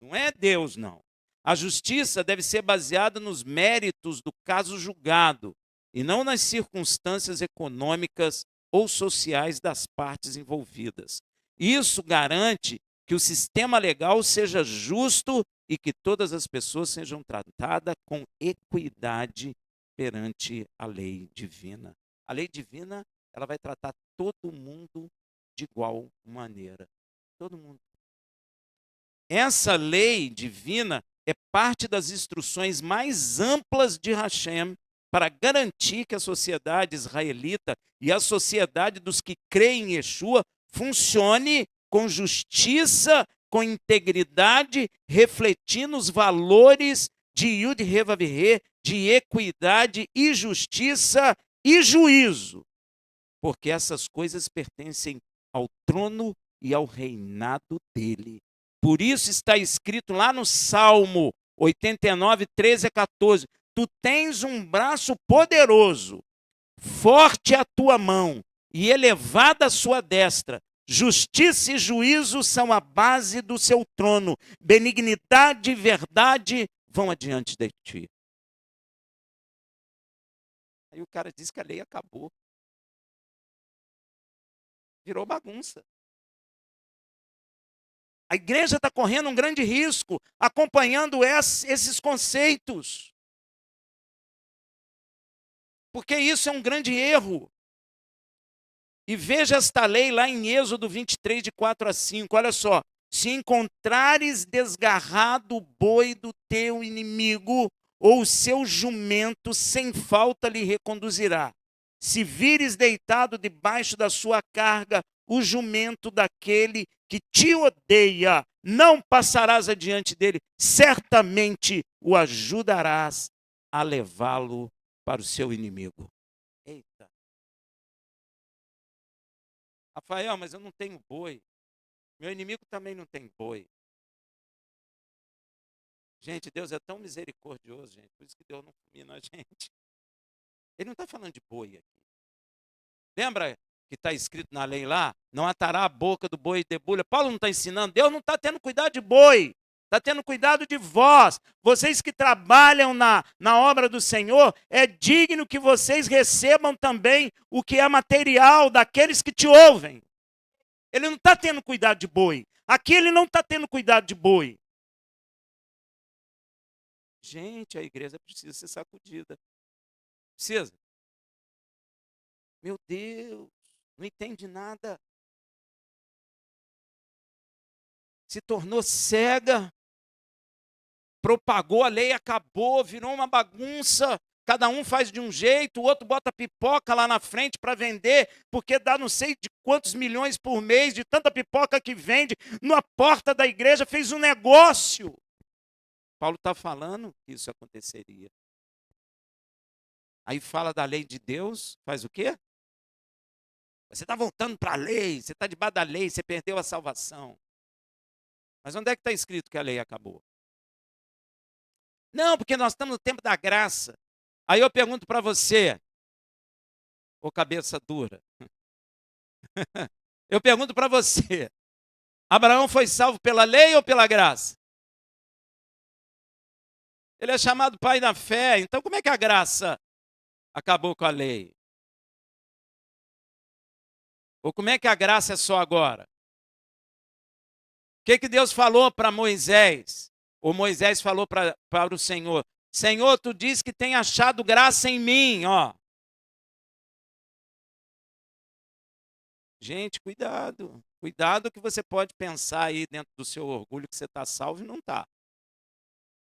Não é Deus, não. A justiça deve ser baseada nos méritos do caso julgado e não nas circunstâncias econômicas ou sociais das partes envolvidas. Isso garante que o sistema legal seja justo e que todas as pessoas sejam tratadas com equidade perante a lei divina. A lei divina, ela vai tratar todo mundo de igual maneira. Todo mundo. Essa lei divina é parte das instruções mais amplas de Hashem para garantir que a sociedade israelita e a sociedade dos que creem em Yeshua funcione com justiça, com integridade, refletindo os valores de Yud Revavirê, de equidade e justiça e juízo. Porque essas coisas pertencem ao trono e ao reinado dele. Por isso está escrito lá no Salmo 89, 13 a 14: tu tens um braço poderoso, forte a tua mão e elevada a sua destra. Justiça e juízo são a base do seu trono. Benignidade e verdade vão adiante de ti. Aí o cara diz que a lei acabou. Virou bagunça. A igreja está correndo um grande risco acompanhando esses conceitos. Porque isso é um grande erro. E veja esta lei lá em Êxodo 23, de 4 a 5. Olha só. Se encontrares desgarrado o boi do teu inimigo, ou o seu jumento, sem falta lhe reconduzirá. Se vires deitado debaixo da sua carga o jumento daquele que te odeia, não passarás adiante dele, certamente o ajudarás a levá-lo para o seu inimigo. Eita. Rafael, mas eu não tenho boi. Meu inimigo também não tem boi. Gente, Deus é tão misericordioso, gente. Por isso que Deus não fulmina a gente. Ele não está falando de boi aqui. Lembra que está escrito na lei lá? Não atará a boca do boi e debulha. Paulo não está ensinando. Deus não está tendo cuidado de boi. Está tendo cuidado de vós. Vocês que trabalham na obra do Senhor, é digno que vocês recebam também o que é material daqueles que te ouvem. Ele não está tendo cuidado de boi. Aqui ele não está tendo cuidado de boi. Gente, a igreja precisa ser sacudida. Precisa. Meu Deus, não entende nada. Se tornou cega. Propagou a lei, acabou, virou uma bagunça. Cada um faz de um jeito, o outro bota pipoca lá na frente para vender, porque dá não sei de quantos milhões por mês, de tanta pipoca que vende, na porta da igreja fez um negócio. Paulo está falando que isso aconteceria. Aí fala da lei de Deus, faz o quê? Você está voltando para a lei, você está debaixo da lei, você perdeu a salvação. Mas onde é que está escrito que a lei acabou? Não, porque nós estamos no tempo da graça. Aí eu pergunto para você, ô cabeça dura, eu pergunto para você, Abraão foi salvo pela lei ou pela graça? Ele é chamado pai da fé, então como é que a graça acabou com a lei? Ou como é que a graça é só agora? O que Deus falou para Moisés? Ou Moisés falou para o Senhor? Senhor, tu diz que tem achado graça em mim, ó. Gente, cuidado. Cuidado que você pode pensar aí dentro do seu orgulho que você está salvo e não está.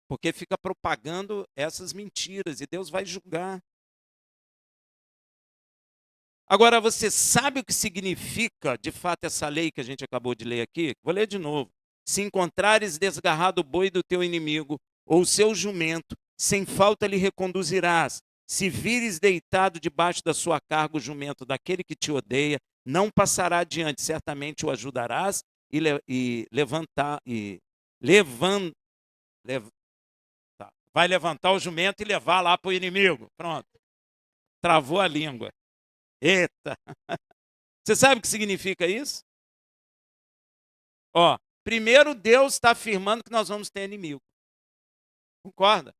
Porque fica propagando essas mentiras e Deus vai julgar. Agora, você sabe o que significa, de fato, essa lei que a gente acabou de ler aqui? Vou ler de novo. Se encontrares desgarrado o boi do teu inimigo, ou o seu jumento, sem falta lhe reconduzirás. Se vires deitado debaixo da sua carga o jumento daquele que te odeia, não passará adiante, certamente o ajudarás vai levantar o jumento e levar lá para o inimigo. Pronto. Travou a língua. Eita! Você sabe o que significa isso? Ó, primeiro Deus está afirmando que nós vamos ter inimigo. Concorda?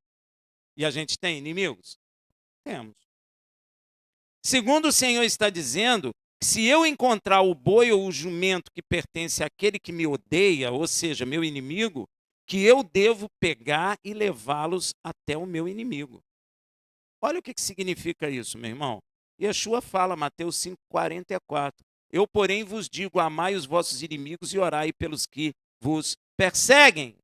E a gente tem inimigos? Temos. Segundo, o Senhor está dizendo que se eu encontrar o boi ou o jumento que pertence àquele que me odeia, ou seja, meu inimigo, que eu devo pegar e levá-los até o meu inimigo. Olha o que significa isso, meu irmão. Yeshua fala, Mateus 5,44. Eu, porém, vos digo, amai os vossos inimigos e orai pelos que vos perseguem.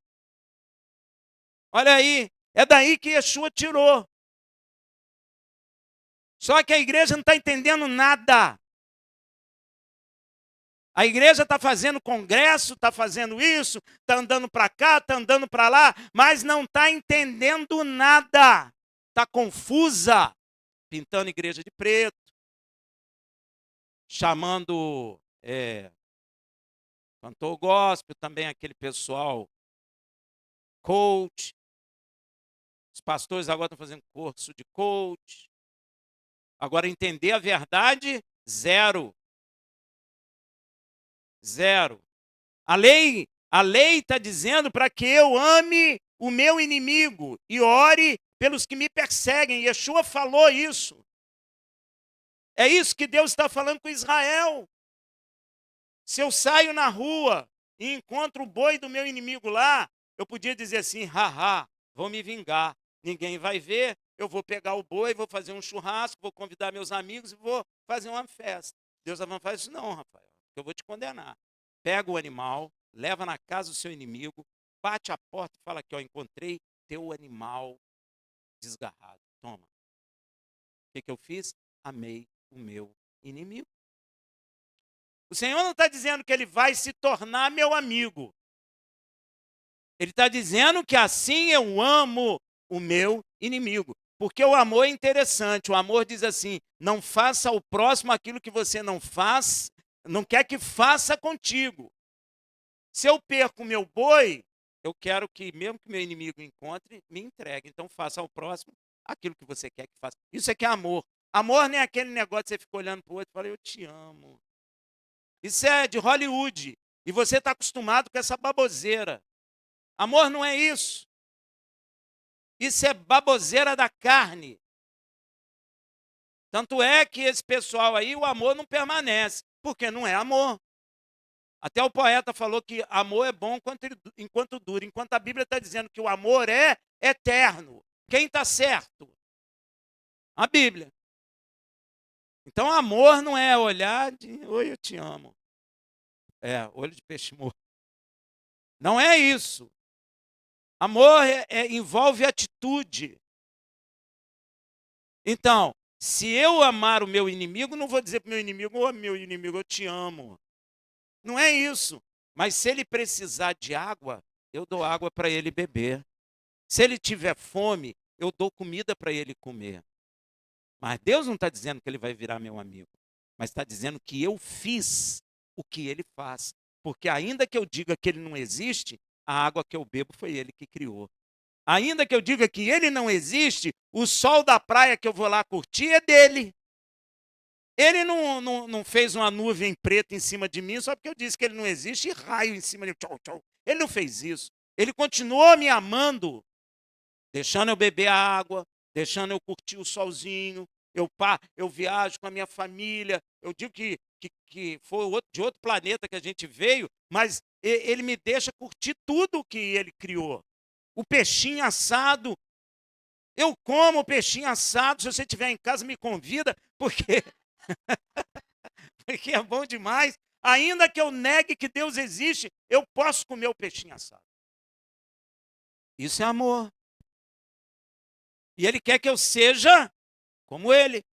Olha aí, é daí que Yeshua tirou. Só que a igreja não está entendendo nada. A igreja está fazendo congresso, está fazendo isso, está andando para cá, está andando para lá, mas não está entendendo nada. Está confusa, pintando igreja de preto, chamando cantor gospel, também aquele pessoal coach. Os pastores agora estão fazendo curso de coach. Agora, entender a verdade, zero. Zero. A lei está dizendo para que eu ame o meu inimigo e ore pelos que me perseguem. Yeshua falou isso. É isso que Deus está falando com Israel. Se eu saio na rua e encontro o boi do meu inimigo lá, eu podia dizer assim, haha, vou me vingar. Ninguém vai ver, eu vou pegar o boi, vou fazer um churrasco, vou convidar meus amigos e vou fazer uma festa. Deus não faz isso não, Rafael, eu vou te condenar. Pega o animal, leva na casa do seu inimigo, bate a porta e fala aqui, ó, encontrei teu animal desgarrado. Toma. O que eu fiz? Amei o meu inimigo. O Senhor não está dizendo que ele vai se tornar meu amigo. Ele está dizendo que assim eu amo o meu inimigo. Porque o amor é interessante. O amor diz assim, não faça ao próximo aquilo que você não faz, não quer que faça contigo. Se eu perco o meu boi, eu quero que, mesmo que meu inimigo encontre, me entregue. Então faça ao próximo aquilo que você quer que faça. Isso é que é amor. Amor nem é aquele negócio que você fica olhando para o outro e fala, eu te amo. Isso é de Hollywood. E você está acostumado com essa baboseira. Amor não é isso. Isso é baboseira da carne. Tanto é que esse pessoal aí, o amor não permanece, porque não é amor. Até o poeta falou que amor é bom enquanto dura, enquanto a Bíblia está dizendo que o amor é eterno. Quem está certo? A Bíblia. Então, amor não é olhar de, oi, eu te amo. Olho de peixe morto. Não é isso. Amor envolve atitude. Então, se eu amar o meu inimigo, não vou dizer para o meu inimigo, ô meu inimigo, eu te amo. Não é isso. Mas se ele precisar de água, eu dou água para ele beber. Se ele tiver fome, eu dou comida para ele comer. Mas Deus não está dizendo que ele vai virar meu amigo. Mas está dizendo que eu fiz o que ele faz. Porque ainda que eu diga que ele não existe, a água que eu bebo foi ele que criou. Ainda que eu diga que ele não existe, o sol da praia que eu vou lá curtir é dele. Ele não fez uma nuvem preta em cima de mim só porque eu disse que ele não existe e raio em cima de mim. Tchau, tchau. Ele não fez isso. Ele continuou me amando, deixando eu beber a água, deixando eu curtir o solzinho. Eu viajo com a minha família. Eu digo que foi de outro planeta que a gente veio, mas ele me deixa curtir tudo que ele criou. O peixinho assado. Eu como peixinho assado. Se você estiver em casa, me convida, porque é bom demais. Ainda que eu negue que Deus existe, eu posso comer o peixinho assado. Isso é amor. E ele quer que eu seja como ele.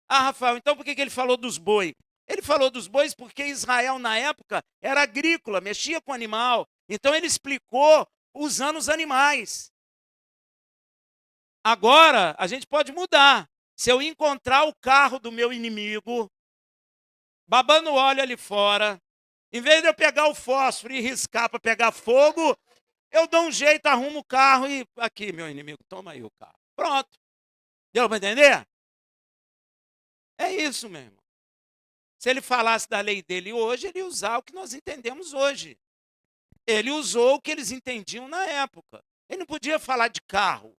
Ah, Rafael, então por que ele falou dos bois? Ele falou dos bois porque Israel, na época, era agrícola, mexia com animal. Então ele explicou usando os animais. Agora, a gente pode mudar. Se eu encontrar o carro do meu inimigo, babando óleo ali fora, em vez de eu pegar o fósforo e riscar para pegar fogo, eu dou um jeito, arrumo o carro e aqui, meu inimigo, toma aí o carro. Pronto. Deu para entender? É isso, meu irmão. Se ele falasse da lei dele hoje, ele ia usar o que nós entendemos hoje. Ele usou o que eles entendiam na época. Ele não podia falar de carro.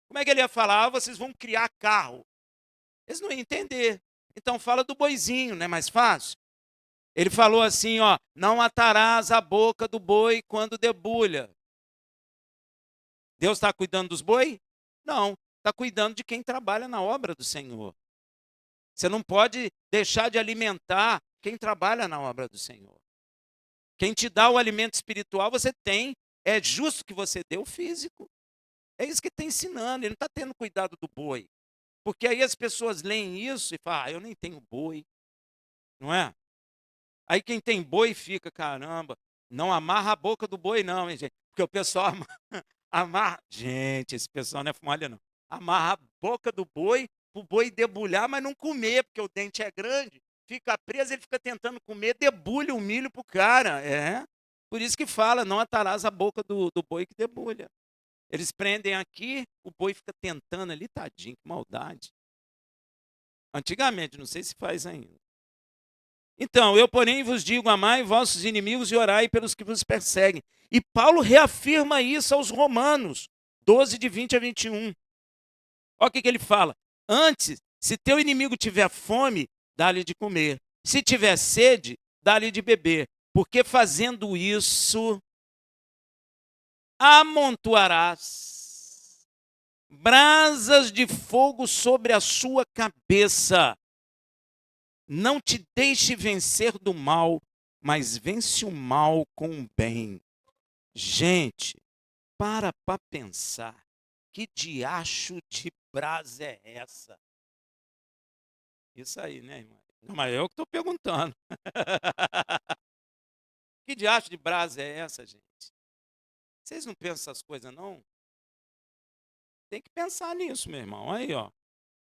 Como é que ele ia falar? Ah, vocês vão criar carro. Eles não iam entender. Então fala do boizinho, não é mais fácil? Ele falou assim, ó, não atarás a boca do boi quando debulha. Deus está cuidando dos boi? Não, está cuidando de quem trabalha na obra do Senhor. Você não pode deixar de alimentar quem trabalha na obra do Senhor. Quem te dá o alimento espiritual, você tem. É justo que você dê o físico. É isso que está ensinando. Ele não está tendo cuidado do boi. Porque aí as pessoas leem isso e falam, eu nem tenho boi. Não é? Aí quem tem boi fica, caramba, não amarra a boca do boi não, hein, gente? Porque o pessoal amarra. Gente, esse pessoal não é fumalha não. Amarra a boca do boi, para o boi debulhar, mas não comer, porque o dente é grande. fica preso, ele fica tentando comer, debulha o milho pro cara. Por isso que fala, não atarás a boca do boi que debulha. Eles prendem aqui, o boi fica tentando ali, tadinho, que maldade. Antigamente, não sei se faz ainda. Então, eu, porém, vos digo, amai vossos inimigos e orai pelos que vos perseguem. E Paulo reafirma isso aos Romanos, 12, de 20 a 21. Olha o que ele fala. Antes, se teu inimigo tiver fome, dá-lhe de comer. Se tiver sede, dá-lhe de beber. Porque fazendo isso, amontoarás brasas de fogo sobre a sua cabeça. Não te deixe vencer do mal, mas vence o mal com o bem. Gente, para pensar. Que diacho de brasa é essa? Isso aí, né, irmão? Não, mas eu que estou perguntando. Que diacho de brasa é essa, gente? Vocês não pensam essas coisas, não? Tem que pensar nisso, meu irmão. Aí, ó.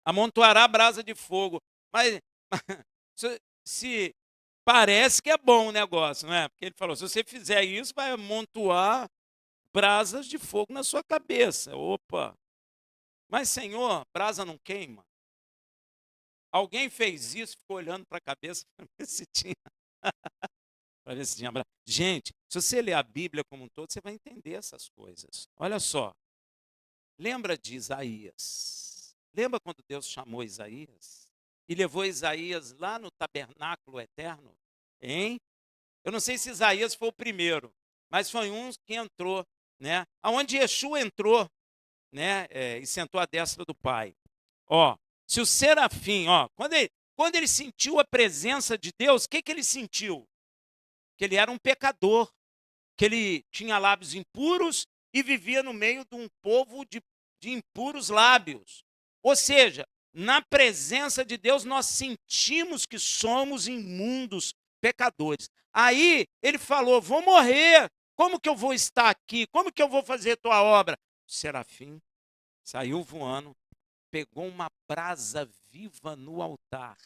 Amontoará brasa de fogo. Mas se parece que é bom o negócio, não é? Porque ele falou, se você fizer isso, vai amontoar brasas de fogo na sua cabeça. Opa! Mas, Senhor, brasa não queima? Alguém fez isso, ficou olhando para a cabeça para ver se tinha. Para ver se tinha brasa. Gente, se você ler a Bíblia como um todo, você vai entender essas coisas. Olha só. Lembra de Isaías? Lembra quando Deus chamou Isaías? E levou Isaías lá no tabernáculo eterno? Hein? Eu não sei se Isaías foi o primeiro, mas foi um que entrou, né? Aonde Yeshua entrou, né? E sentou à destra do Pai. Ó, se o serafim, ó, quando ele sentiu a presença de Deus, o que ele sentiu? Que ele era um pecador, que ele tinha lábios impuros e vivia no meio de um povo de impuros lábios. Ou seja, na presença de Deus, nós sentimos que somos imundos, pecadores. Aí ele falou: vou morrer, como que eu vou estar aqui? Como que eu vou fazer tua obra? O serafim saiu voando, pegou uma brasa viva no altar,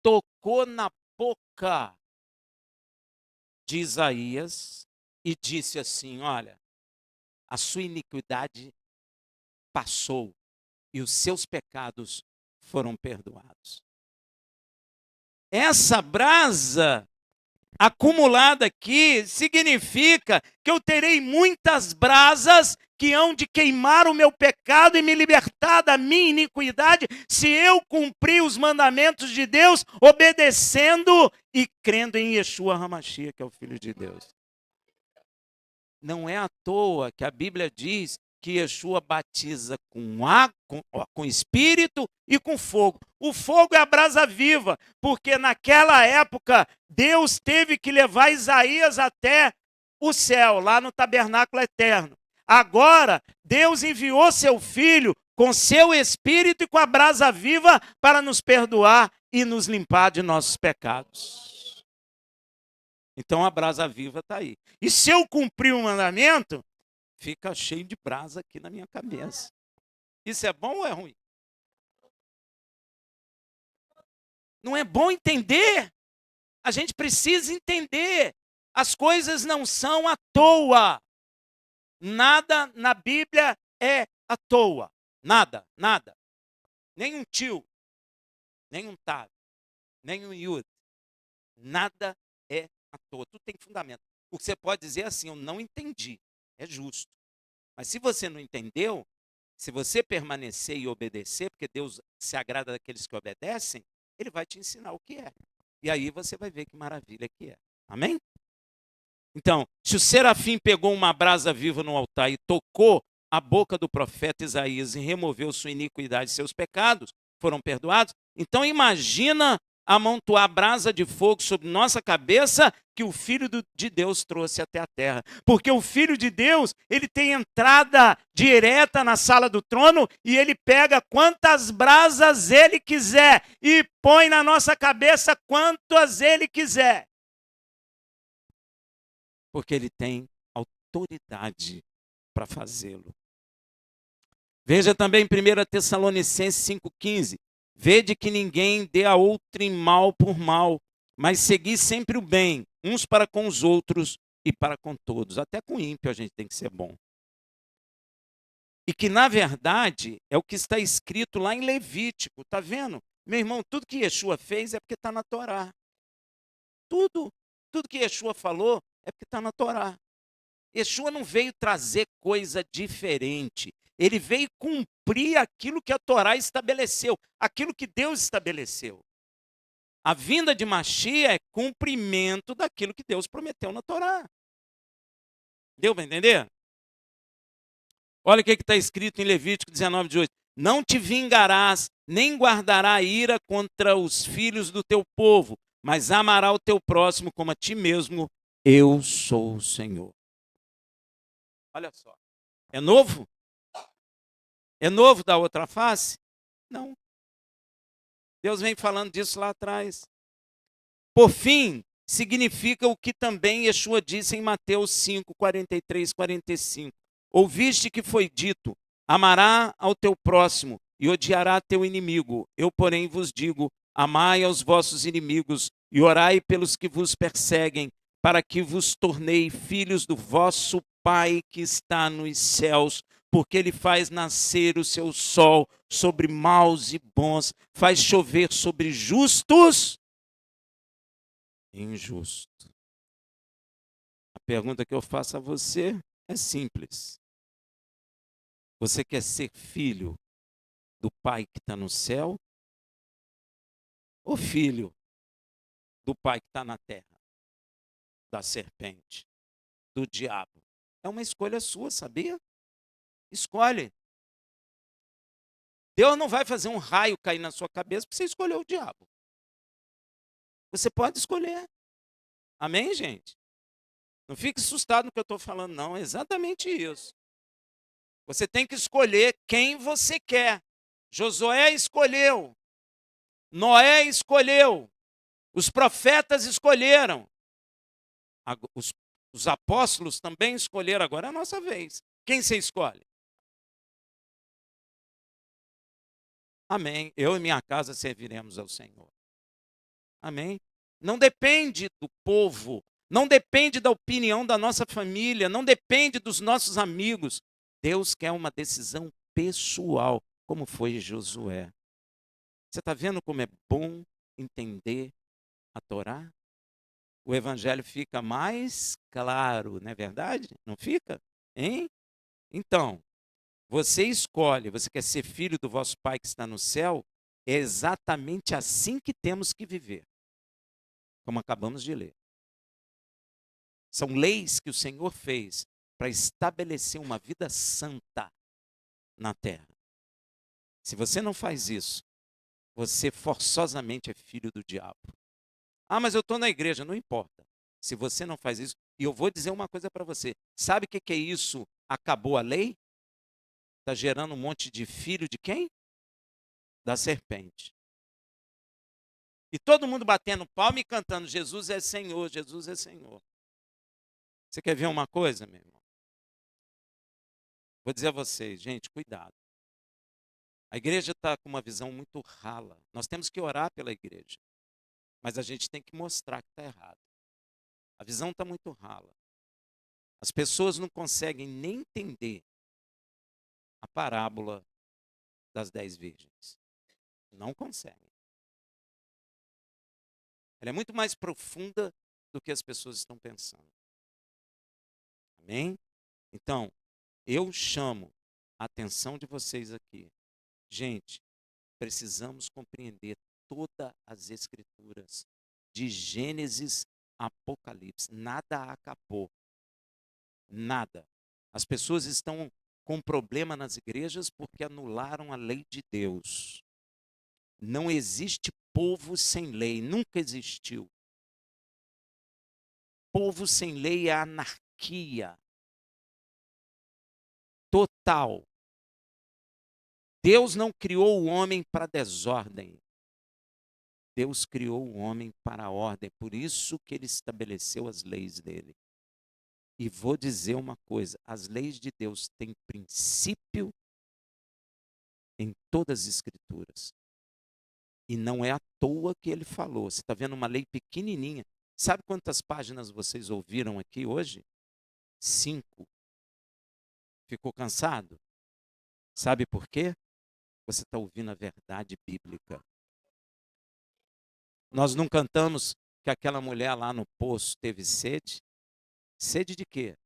tocou na boca de Isaías e disse assim: olha, a sua iniquidade passou e os seus pecados foram perdoados. Essa brasa acumulada aqui significa que eu terei muitas brasas que hão de queimar o meu pecado e me libertar da minha iniquidade, se eu cumprir os mandamentos de Deus, obedecendo e crendo em Yeshua HaMashiach, que é o Filho de Deus. Não é à toa que a Bíblia diz que Yeshua batiza com água, com espírito e com fogo. O fogo é a brasa viva, porque naquela época Deus teve que levar Isaías até o céu, lá no tabernáculo eterno. Agora, Deus enviou seu Filho com seu espírito e com a brasa viva para nos perdoar e nos limpar de nossos pecados. Então a brasa viva está aí. E se eu cumprir o mandamento, fica cheio de brasa aqui na minha cabeça. Isso é bom ou é ruim? Não é bom entender? A gente precisa entender. As coisas não são à toa. Nada na Bíblia é à toa. Nada, nada. Nem um tio, nem um tav, nem um yud. Nada é à toa. Tudo tem fundamento. O que você pode dizer é assim: eu não entendi. É justo. Mas se você não entendeu, se você permanecer e obedecer, porque Deus se agrada daqueles que obedecem, Ele vai te ensinar o que é. E aí você vai ver que maravilha que é. Amém? Então, se o serafim pegou uma brasa viva no altar e tocou a boca do profeta Isaías e removeu sua iniquidade e seus pecados, foram perdoados, então imagina amontoar brasa de fogo sobre nossa cabeça que o Filho de Deus trouxe até a terra. Porque o Filho de Deus, ele tem entrada direta na sala do trono e ele pega quantas brasas ele quiser e põe na nossa cabeça quantas ele quiser. Porque ele tem autoridade para fazê-lo. Veja também 1 Tessalonicenses 5,15. Vede que ninguém dê a outrem mal por mal, mas segui sempre o bem, uns para com os outros e para com todos. Até com o ímpio a gente tem que ser bom. E que, na verdade, é o que está escrito lá em Levítico. Está vendo? Meu irmão, tudo que Yeshua fez é porque está na Torá. Tudo que Yeshua falou é porque está na Torá. Yeshua não veio trazer coisa diferente. Ele veio cumprir aquilo que a Torá estabeleceu, aquilo que Deus estabeleceu. A vinda de Mashiach é cumprimento daquilo que Deus prometeu na Torá. Deu para entender? Olha o que está escrito em Levítico 19:18. Não te vingarás, nem guardará ira contra os filhos do teu povo, mas amará o teu próximo como a ti mesmo. Eu sou o Senhor. Olha só. É novo? É novo da outra face? Não. Deus vem falando disso lá atrás. Por fim, significa o que também Yeshua disse em Mateus 5, 43, 45. Ouviste que foi dito, amará ao teu próximo e odiará teu inimigo. Eu, porém, vos digo, amai aos vossos inimigos e orai pelos que vos perseguem, para que vos tornei filhos do vosso Pai que está nos céus, porque ele faz nascer o seu sol sobre maus e bons, faz chover sobre justos e injusto. A pergunta que eu faço a você é simples. Você quer ser filho do Pai que está no céu ou filho do Pai que está na terra, da serpente, do diabo? É uma escolha sua, sabia? Escolhe. Deus não vai fazer um raio cair na sua cabeça porque você escolheu o diabo. Você pode escolher. Amém, gente? Não fique assustado no que eu estou falando, não. É exatamente isso. Você tem que escolher quem você quer. Josué escolheu. Noé escolheu. Os profetas escolheram. Os apóstolos também escolheram. Agora é a nossa vez. Quem você escolhe? Amém. Eu e minha casa serviremos ao Senhor. Amém. Não depende do povo. Não depende da opinião da nossa família. Não depende dos nossos amigos. Deus quer uma decisão pessoal, como foi Josué. Você está vendo como é bom entender a Torá? O evangelho fica mais claro, não é verdade? Não fica? Hein? Então, você escolhe, você quer ser filho do vosso Pai que está no céu? É exatamente assim que temos que viver, como acabamos de ler. São leis que o Senhor fez para estabelecer uma vida santa na terra. Se você não faz isso, você forçosamente é filho do diabo. Ah, mas eu estou na igreja, não importa. Se você não faz isso, e eu vou dizer uma coisa para você. Sabe o que é isso? Acabou a lei? Está gerando um monte de filho de quem? Da serpente. E todo mundo batendo palma e cantando, Jesus é Senhor, Jesus é Senhor. Você quer ver uma coisa, meu irmão? Vou dizer a vocês, gente, cuidado. A igreja está com uma visão muito rala. Nós temos que orar pela igreja. Mas a gente tem que mostrar que está errado. A visão está muito rala. As pessoas não conseguem nem entender a parábola das 10 virgens. Não conseguem. Ela é muito mais profunda do que as pessoas estão pensando. Amém? Então, eu chamo a atenção de vocês aqui. Gente, precisamos compreender todas as escrituras, de Gênesis a Apocalipse. Nada acabou. Nada. As pessoas estão com problema nas igrejas porque anularam a lei de Deus. Não existe povo sem lei, nunca existiu. Povo sem lei é anarquia total. Deus não criou o homem para desordem. Deus criou o homem para a ordem. Por isso que ele estabeleceu as leis dele. E vou dizer uma coisa: as leis de Deus têm princípio em todas as escrituras. E não é à toa que ele falou. Você está vendo uma lei pequenininha. Sabe quantas páginas vocês ouviram aqui hoje? 5. Ficou cansado? Sabe por quê? Você está ouvindo a verdade bíblica. Nós não cantamos que aquela mulher lá no poço teve sede? Sede de quê?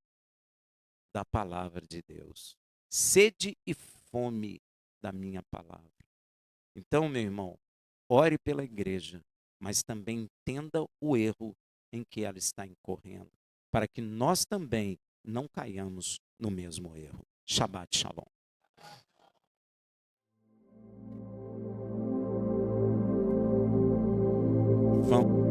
Da palavra de Deus. Sede e fome da minha palavra. Então, meu irmão, ore pela igreja, mas também entenda o erro em que ela está incorrendo, para que nós também não caiamos no mesmo erro. Shabbat Shalom. Vamos.